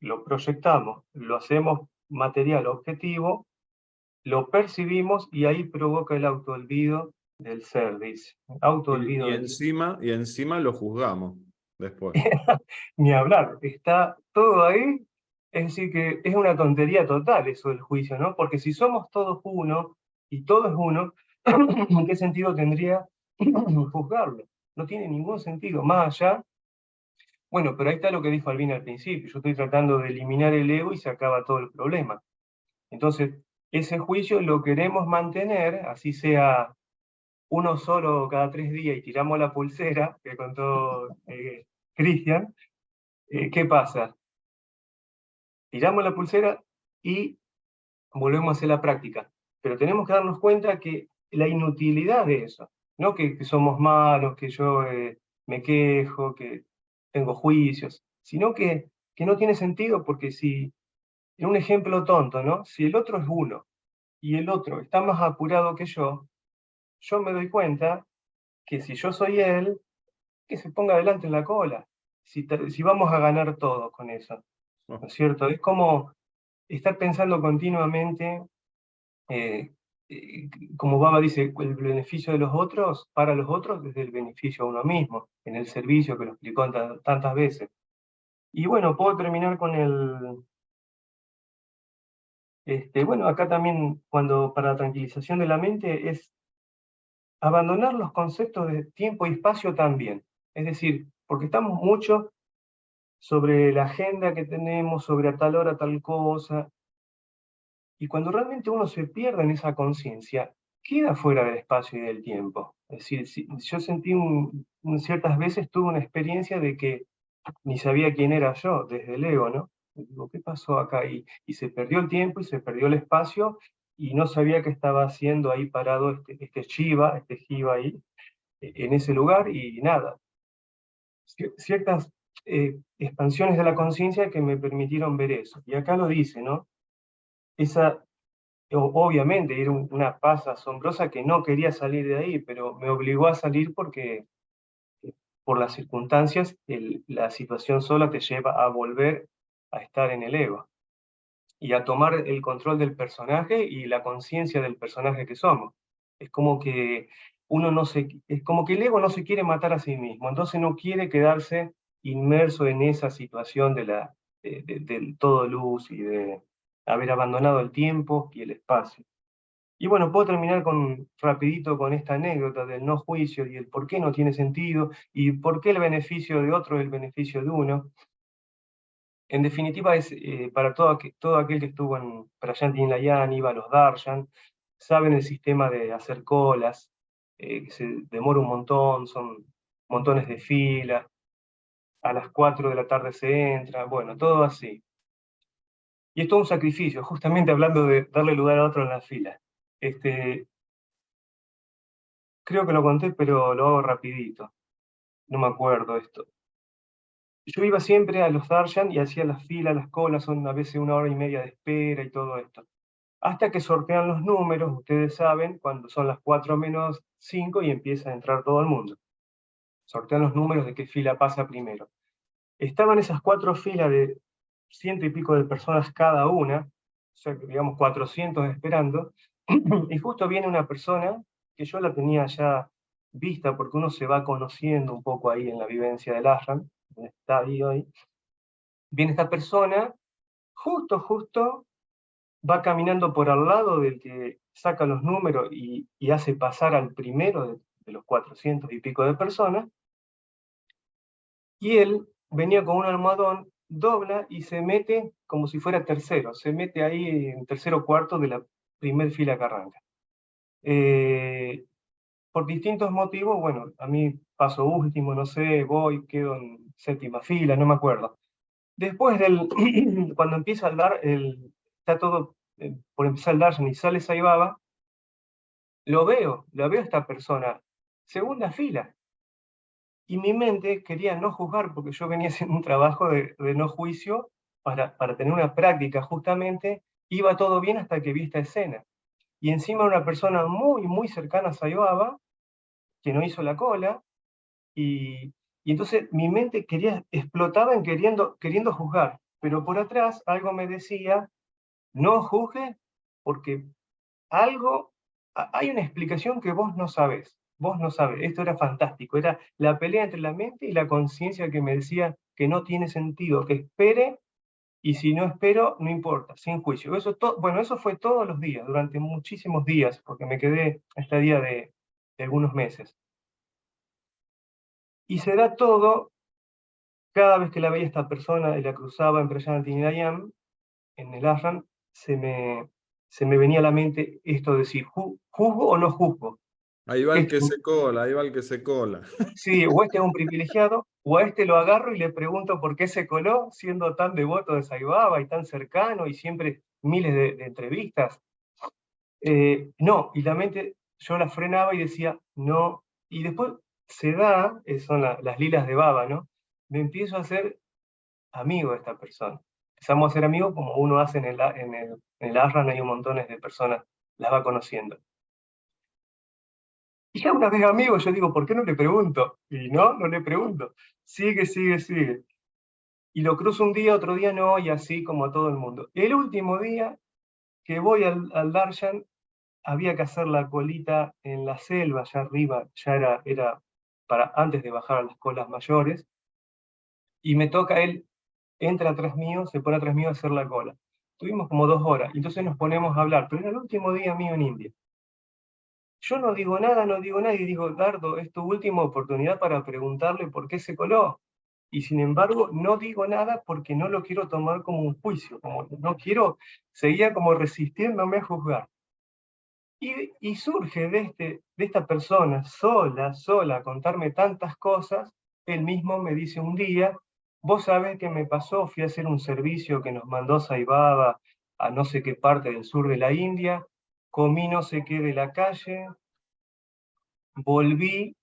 S16: lo proyectamos, lo hacemos material objetivo, lo percibimos y ahí provoca el autoolvido del ser, dice. Autoolvido del ser.
S1: Y encima lo juzgamos después.
S16: Ni hablar, está todo ahí, es decir que es una tontería total eso del juicio, ¿no? Porque si somos todos uno, y todo es uno, ¿en qué sentido tendría juzgarlo? No tiene ningún sentido, más allá. Bueno, pero ahí está lo que dijo Albina al principio, yo estoy tratando de eliminar el ego y se acaba todo el problema. Entonces, ese juicio lo queremos mantener, así sea uno solo cada 3 días y tiramos la pulsera, que contó Cristian. ¿Qué pasa? Tiramos la pulsera y volvemos a hacer la práctica. Pero tenemos que darnos cuenta que la inutilidad de eso, no que somos malos, que yo me quejo, que tengo juicios, sino que no tiene sentido porque si, en un ejemplo tonto, ¿no? Si el otro es uno y el otro está más apurado que yo me doy cuenta que si yo soy él, que se ponga adelante en la cola, si vamos a ganar todos con eso, ¿no es cierto? Es como estar pensando continuamente, como Baba dice, el beneficio de los otros, para los otros, desde el beneficio a uno mismo, en el servicio que lo explicó tantas veces. Y bueno, puedo terminar con bueno, acá también, para la tranquilización de la mente, es abandonar los conceptos de tiempo y espacio también. Es decir, porque estamos mucho sobre la agenda que tenemos, sobre a tal hora tal cosa, y cuando realmente uno se pierde en esa conciencia, queda fuera del espacio y del tiempo. Es decir, yo sentí ciertas veces tuve una experiencia de que ni sabía quién era yo, desde el ego, ¿no? Digo, ¿qué pasó acá? Y se perdió el tiempo y se perdió el espacio, y no sabía qué estaba haciendo ahí parado este Shiva ahí, en ese lugar, y nada. Ciertas expansiones de la conciencia que me permitieron ver eso. Y acá lo dice, ¿no? Obviamente era una paz asombrosa que no quería salir de ahí, pero me obligó a salir porque por las circunstancias la situación sola te lleva a volver a estar en el ego y a tomar el control del personaje y la conciencia del personaje que somos. Es como que es como que el ego no se quiere matar a sí mismo, entonces no quiere quedarse inmerso en esa situación del todo luz y de haber abandonado el tiempo y el espacio. Y bueno, puedo terminar rapidito con esta anécdota del no juicio y el por qué no tiene sentido y por qué el beneficio de otro es el beneficio de uno. En definitiva, es para todo aquel que estuvo en Prayanti Nilayani, iba a los darshan, saben el sistema de hacer colas, que se demora un montón, son montones de filas, a las 4 de la tarde se entra, bueno, todo así. Y es todo un sacrificio, justamente hablando de darle lugar a otro en la fila. Creo que lo conté, pero lo hago rapidito. No me acuerdo esto. Yo iba siempre a los darshan y hacía las filas, las colas, son a veces 1 hora y media de espera y todo esto. Hasta que sortean los números, ustedes saben, cuando son las 4 menos 5 y empieza a entrar todo el mundo. Sortean los números de qué fila pasa primero. Estaban esas 4 filas de 100 y pico de personas cada una, o sea, digamos 400 esperando, y justo viene una persona que yo la tenía ya vista, porque uno se va conociendo un poco ahí en la vivencia del ashram, donde está ahí hoy. Viene esta persona, justo va caminando por al lado del que saca los números y hace pasar al primero de los 400 y pico de personas, y él venía con un almohadón, dobla y se mete como si fuera tercero, se mete ahí en tercero o cuarto de la primer fila que arranca. Por distintos motivos, bueno, a mí paso último, no sé, voy, quedo en séptima fila, no me acuerdo. Después cuando empieza está todo por empezar el darshan y sale Sai Baba, lo veo a esta persona, segunda fila. Y mi mente quería no juzgar, porque yo venía haciendo un trabajo de no juicio para tener una práctica justamente, iba todo bien hasta que vi esta escena. Y encima una persona muy cercana a Sai Baba, que no hizo la cola, y entonces mi mente explotaba en queriendo juzgar, pero por atrás algo me decía, no juzgue, porque hay una explicación que vos no sabés. Vos no sabés, esto era fantástico, era la pelea entre la mente y la conciencia que me decía que no tiene sentido, que espere, y si no espero, no importa, sin juicio. Bueno, eso fue todos los días, durante muchísimos días, porque me quedé hasta el día de algunos meses. Y se da todo, cada vez que la veía esta persona y la cruzaba en Prayanti Nilayam, en el ashram, se me venía a la mente esto de decir, ¿juzgo o no juzgo?
S1: Ahí va el que se cola, ahí va el que se cola.
S16: Sí, o este es un privilegiado, o a este lo agarro y le pregunto por qué se coló, siendo tan devoto de Sai Baba y tan cercano y siempre miles de entrevistas. No, y la mente yo la frenaba y decía, no, y después se da, son las lilas de Baba, ¿no? Me empiezo a hacer amigo de esta persona. Empezamos a ser amigos como uno hace en el ashram, hay un montón de personas, las va conociendo. Y ya una vez amigo, yo digo, ¿por qué no le pregunto? Y no le pregunto. Sigue. Y lo cruzo un día, otro día no, y así como a todo el mundo. El último día que voy al darshan, había que hacer la colita en la selva, allá arriba, ya era para antes de bajar a las colas mayores, y me toca él, entra atrás mío, se pone atrás mío a hacer la cola. Tuvimos como 2 horas, y entonces nos ponemos a hablar, pero era el último día mío en India. Yo no digo nada, y digo, Dardo, es tu última oportunidad para preguntarle por qué se coló. Y sin embargo, no digo nada porque no lo quiero tomar como un juicio, como no quiero, seguía como resistiéndome a juzgar. Y surge de esta persona sola, a contarme tantas cosas, él mismo me dice un día, vos sabés qué me pasó, fui a hacer un servicio que nos mandó Sai Baba a no sé qué parte del sur de la India, comí no sé qué de la calle, volví,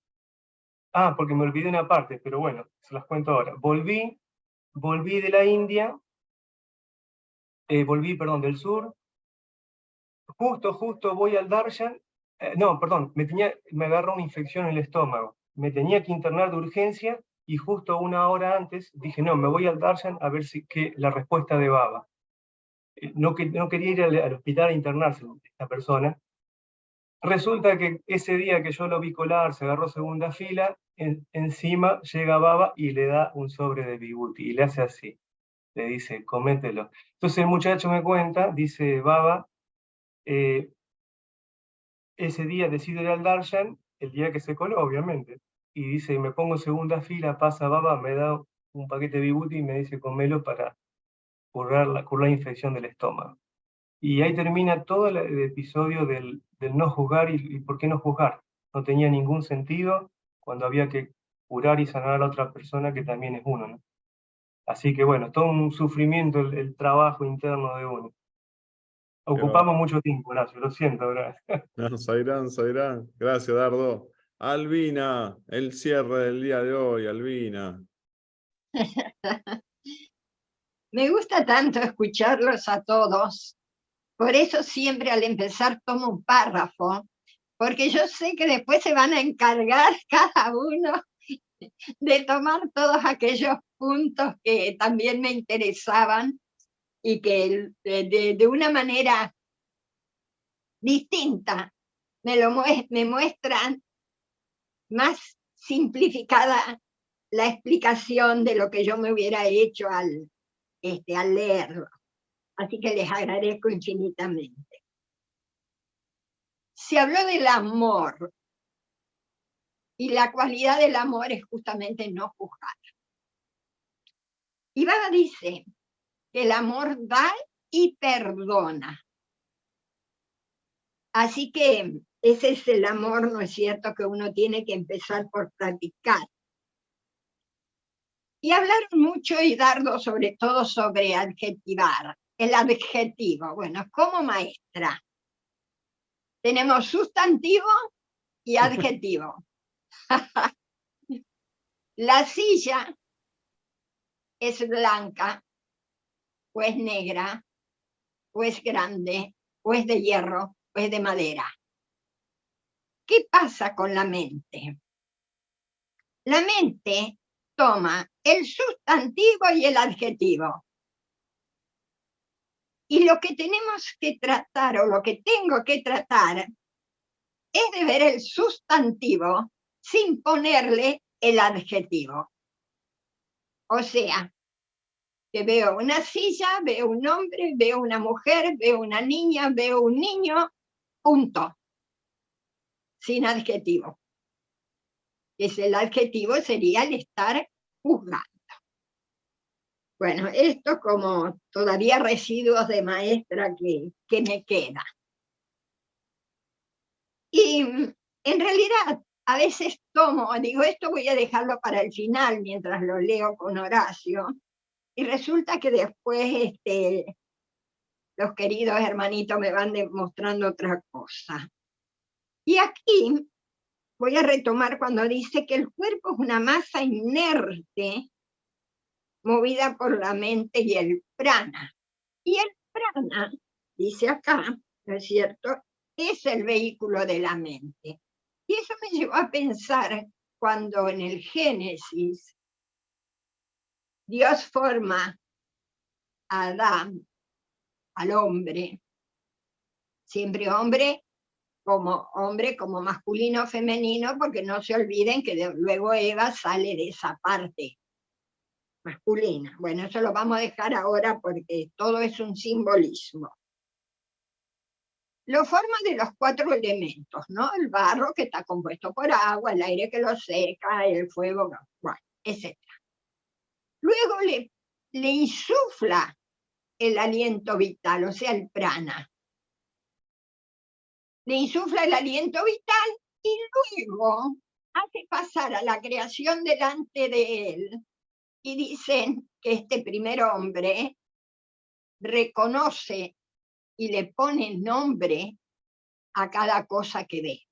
S16: porque me olvidé una parte, pero bueno, se las cuento ahora, volví de la India, perdón, del sur, justo voy al darshan, me agarró una infección en el estómago, me tenía que internar de urgencia, y justo 1 hora antes dije, no, me voy al darshan a ver la respuesta de Baba. No quería ir al hospital a internarse esta persona. Resulta que ese día que yo lo vi colar, se agarró segunda fila, encima llega Baba y le da un sobre de Vibhuti, y le hace así, le dice, comételo. Entonces el muchacho me cuenta, dice Baba, ese día decido ir al Darshan, el día que se coló, obviamente. Y dice, me pongo en segunda fila, pasa Baba, me da un paquete de vibuti y me dice, comelo para curar la infección del estómago. Y ahí termina todo el episodio del no juzgar y por qué no juzgar. No tenía ningún sentido cuando había que curar y sanar a la otra persona que también es uno, ¿no? Así que bueno, todo un sufrimiento el trabajo interno de uno. Ocupamos mucho tiempo, Horacio, lo siento, ¿verdad?
S1: No, Zairán. Gracias, Dardo. Albina, el cierre del día de hoy, Albina.
S2: Me gusta tanto escucharlos a todos. Por eso siempre al empezar tomo un párrafo, porque yo sé que después se van a encargar cada uno de tomar todos aquellos puntos que también me interesaban y que de una manera distinta me muestran más simplificada la explicación de lo que yo me hubiera hecho al leerlo. Así que les agradezco infinitamente. Se habló del amor, y la cualidad del amor es justamente no juzgar. Y Baba dice que el amor da y perdona. Así que ese es el amor, ¿no es cierto?, que uno tiene que empezar por practicar. Y hablaron mucho, y Dardo sobre todo, sobre adjetivar. El adjetivo, bueno, como maestra, tenemos sustantivo y adjetivo. La silla es blanca, o es negra, o es grande, o es de hierro, o es de madera. ¿Qué pasa con la mente? La mente toma el sustantivo y el adjetivo. Y lo que tenemos que tratar, o lo que tengo que tratar, es de ver el sustantivo sin ponerle el adjetivo. O sea, que veo una silla, veo un hombre, veo una mujer, veo una niña, veo un niño, punto. Sin adjetivo. El adjetivo sería el estar juzgando. Bueno, esto como todavía residuos de maestra que me queda. Y en realidad, a veces digo, esto voy a dejarlo para el final mientras lo leo con Horacio, y resulta que después los queridos hermanitos me van demostrando otra cosa. Y aquí voy a retomar cuando dice que el cuerpo es una masa inerte movida por la mente y el prana. Y el prana, dice acá, ¿no es cierto?, es el vehículo de la mente. Y eso me llevó a pensar cuando en el Génesis Dios forma a Adán, al hombre, siempre hombre como masculino o femenino, porque no se olviden que luego Eva sale de esa parte masculina. Bueno, eso lo vamos a dejar ahora porque todo es un simbolismo. Lo forma de los 4 elementos, ¿no? El barro, que está compuesto por agua, el aire que lo seca, el fuego, bueno, etc. Luego le insufla el aliento vital, o sea, el prana. Le insufla el aliento vital y luego hace pasar a la creación delante de él. Y dicen que este primer hombre reconoce y le pone nombre a cada cosa que ve.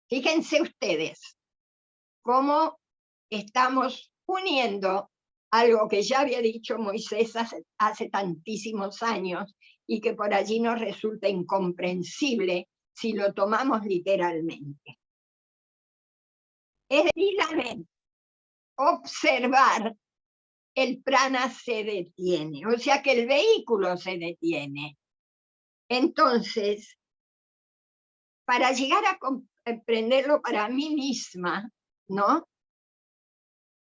S2: Fíjense ustedes cómo estamos uniendo algo que ya había dicho Moisés hace tantísimos años y que por allí nos resulta incomprensible si lo tomamos literalmente. Es decir, la mente, observar, el prana se detiene, o sea que el vehículo se detiene. Entonces, para llegar a comprenderlo para mí misma, ¿no?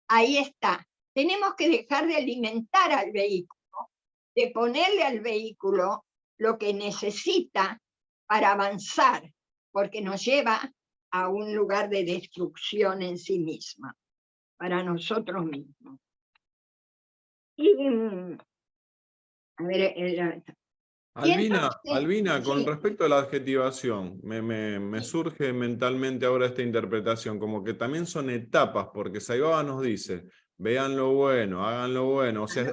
S2: Ahí está. Tenemos que dejar de alimentar al vehículo, de ponerle al vehículo lo que necesita para avanzar, porque nos lleva a un lugar de destrucción en sí misma, para nosotros mismos. Y, a ver,
S1: Albina,
S2: entonces,
S1: Albina, con
S2: sí.
S1: respecto a la adjetivación, me surge mentalmente ahora esta interpretación, como que también son etapas, porque Saibaba nos dice, vean lo bueno, hagan lo bueno, o sea,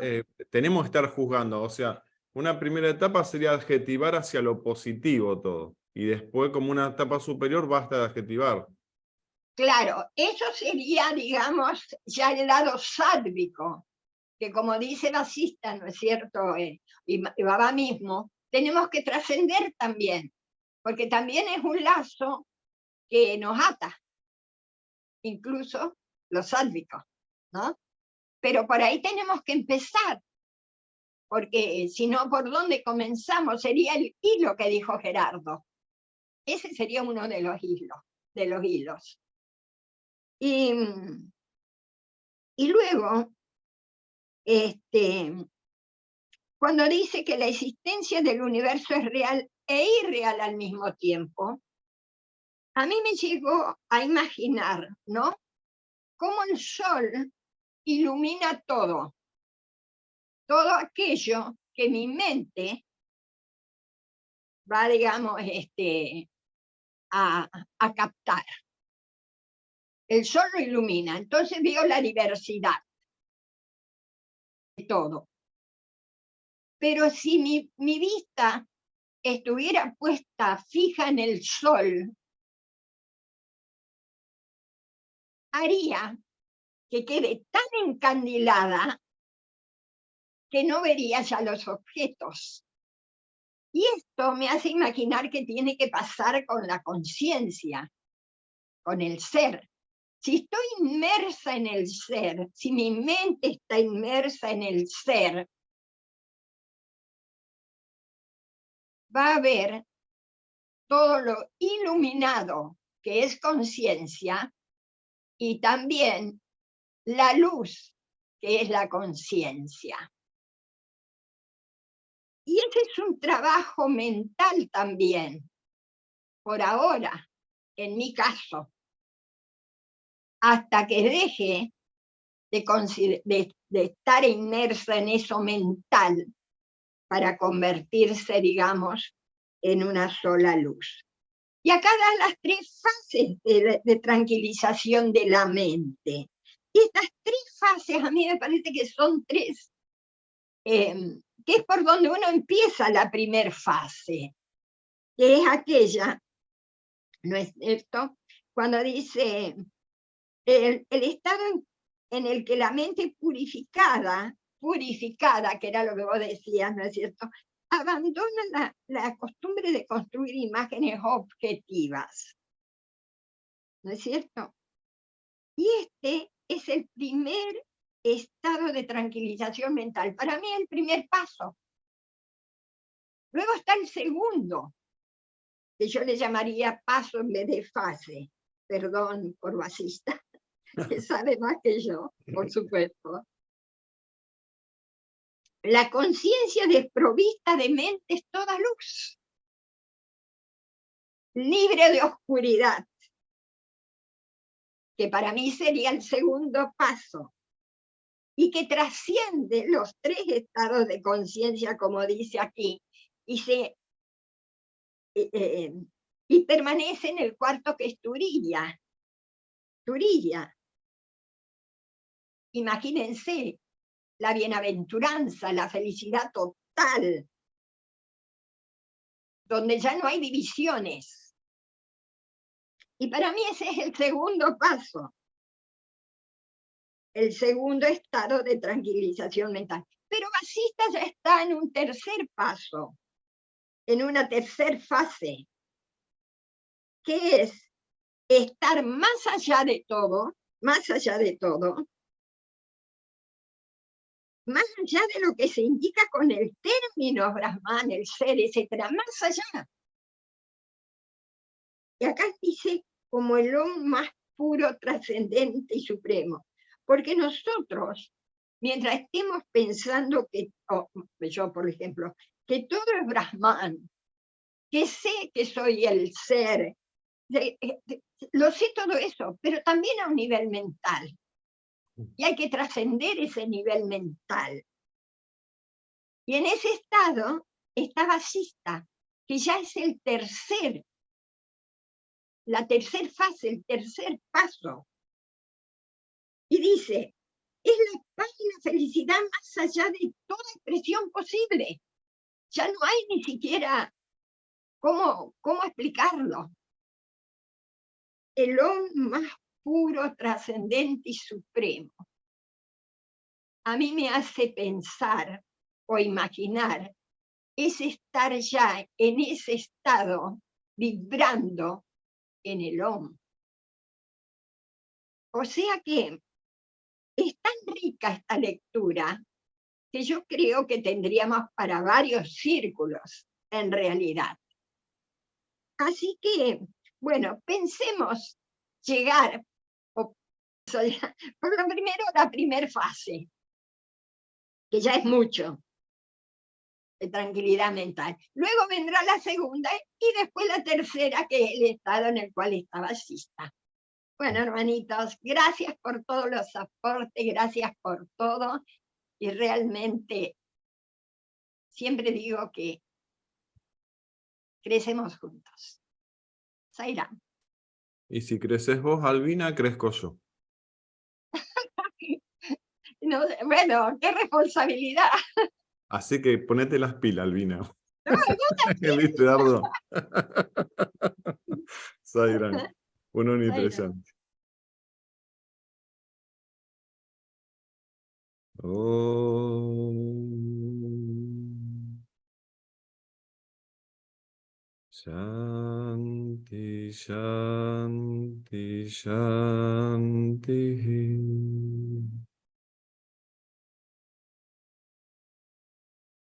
S1: tenemos que estar juzgando, o sea, una primera etapa sería adjetivar hacia lo positivo todo, y después como una etapa superior basta de adjetivar.
S2: Claro, eso sería, digamos, ya el lado sádvico, que como dice Basista, ¿no es cierto? Y Baba mismo, tenemos que trascender también, porque también es un lazo que nos ata, incluso los sádvicos, ¿no? Pero por ahí tenemos que empezar, porque si no, ¿por dónde comenzamos? Sería el hilo que dijo Gerardo. Ese sería uno de los hilos. Y luego, cuando dice que la existencia del universo es real e irreal al mismo tiempo, a mí me llegó a imaginar, ¿no? Cómo el sol ilumina todo aquello que mi mente va, digamos, a captar. El sol lo ilumina, entonces veo la diversidad de todo. Pero si mi vista estuviera puesta fija en el sol, haría que quede tan encandilada que no vería ya los objetos. Y esto me hace imaginar que tiene que pasar con la conciencia, con el ser. Si estoy inmersa en el ser, si mi mente está inmersa en el ser, va a ver todo lo iluminado que es conciencia y también la luz que es la conciencia. Y ese es un trabajo mental también, por ahora, en mi caso, hasta que deje de estar inmersa en eso mental para convertirse, digamos, en una sola luz. Y acá dan las 3 fases de tranquilización de la mente. Y estas 3 fases a mí me parece que son 3, que es por donde uno empieza la primera fase, que es aquella, ¿no es cierto? Cuando dice el estado en el que la mente purificada, que era lo que vos decías, ¿no es cierto?, abandona la costumbre de construir imágenes objetivas, ¿no es cierto? Y este es el primer estado de tranquilización mental. Para mí el primer paso. Luego está el segundo, que yo le llamaría paso en vez de fase. Perdón por Basista, que sabe más que yo, por supuesto. La conciencia desprovista de mente es toda luz, libre de oscuridad, que para mí sería el segundo paso, y que trasciende los 3 estados de conciencia, como dice aquí, y permanece en el cuarto, que es Turiya. Turiya. Imagínense la bienaventuranza, la felicidad total, donde ya no hay divisiones. Y para mí ese es el segundo paso, el segundo estado de tranquilización mental. Pero Basista ya está en un tercer paso, en una tercera fase, que es estar más allá de todo, más allá de lo que se indica con el término Brahman, el ser, etcétera, más allá. Y acá dice como el Om más puro, trascendente y supremo. Porque nosotros, mientras estemos pensando que, yo por ejemplo, que todo es Brahman, que sé que soy el ser, lo sé todo eso, pero también a un nivel mental. Y hay que trascender ese nivel mental. Y en ese estado está Vasista, que ya es la tercera fase, el tercer paso. Y dice, es la paz y la felicidad más allá de toda expresión posible. Ya no hay ni siquiera cómo explicarlo. El Om más puro, trascendente y supremo. A mí me hace pensar o imaginar es estar ya en ese estado vibrando en el Om. O sea que es tan rica esta lectura que yo creo que tendríamos para varios círculos en realidad. Así que, bueno, pensemos llegar, por lo primero, la primera fase, que ya es mucho, de tranquilidad mental. Luego vendrá la segunda y después la tercera, que es el estado en el cual está Vasista. Bueno, hermanitos, gracias por todos los aportes, gracias por todo, y realmente siempre digo que crecemos juntos. Zaira.
S1: Y si creces vos, Albina, crezco yo.
S2: No, bueno, qué responsabilidad.
S1: Así que ponete las pilas, Albina.
S2: No,
S1: ¿Viste, Dardo? Zaira, uno interesante. Shanti, Shanti, Shanti.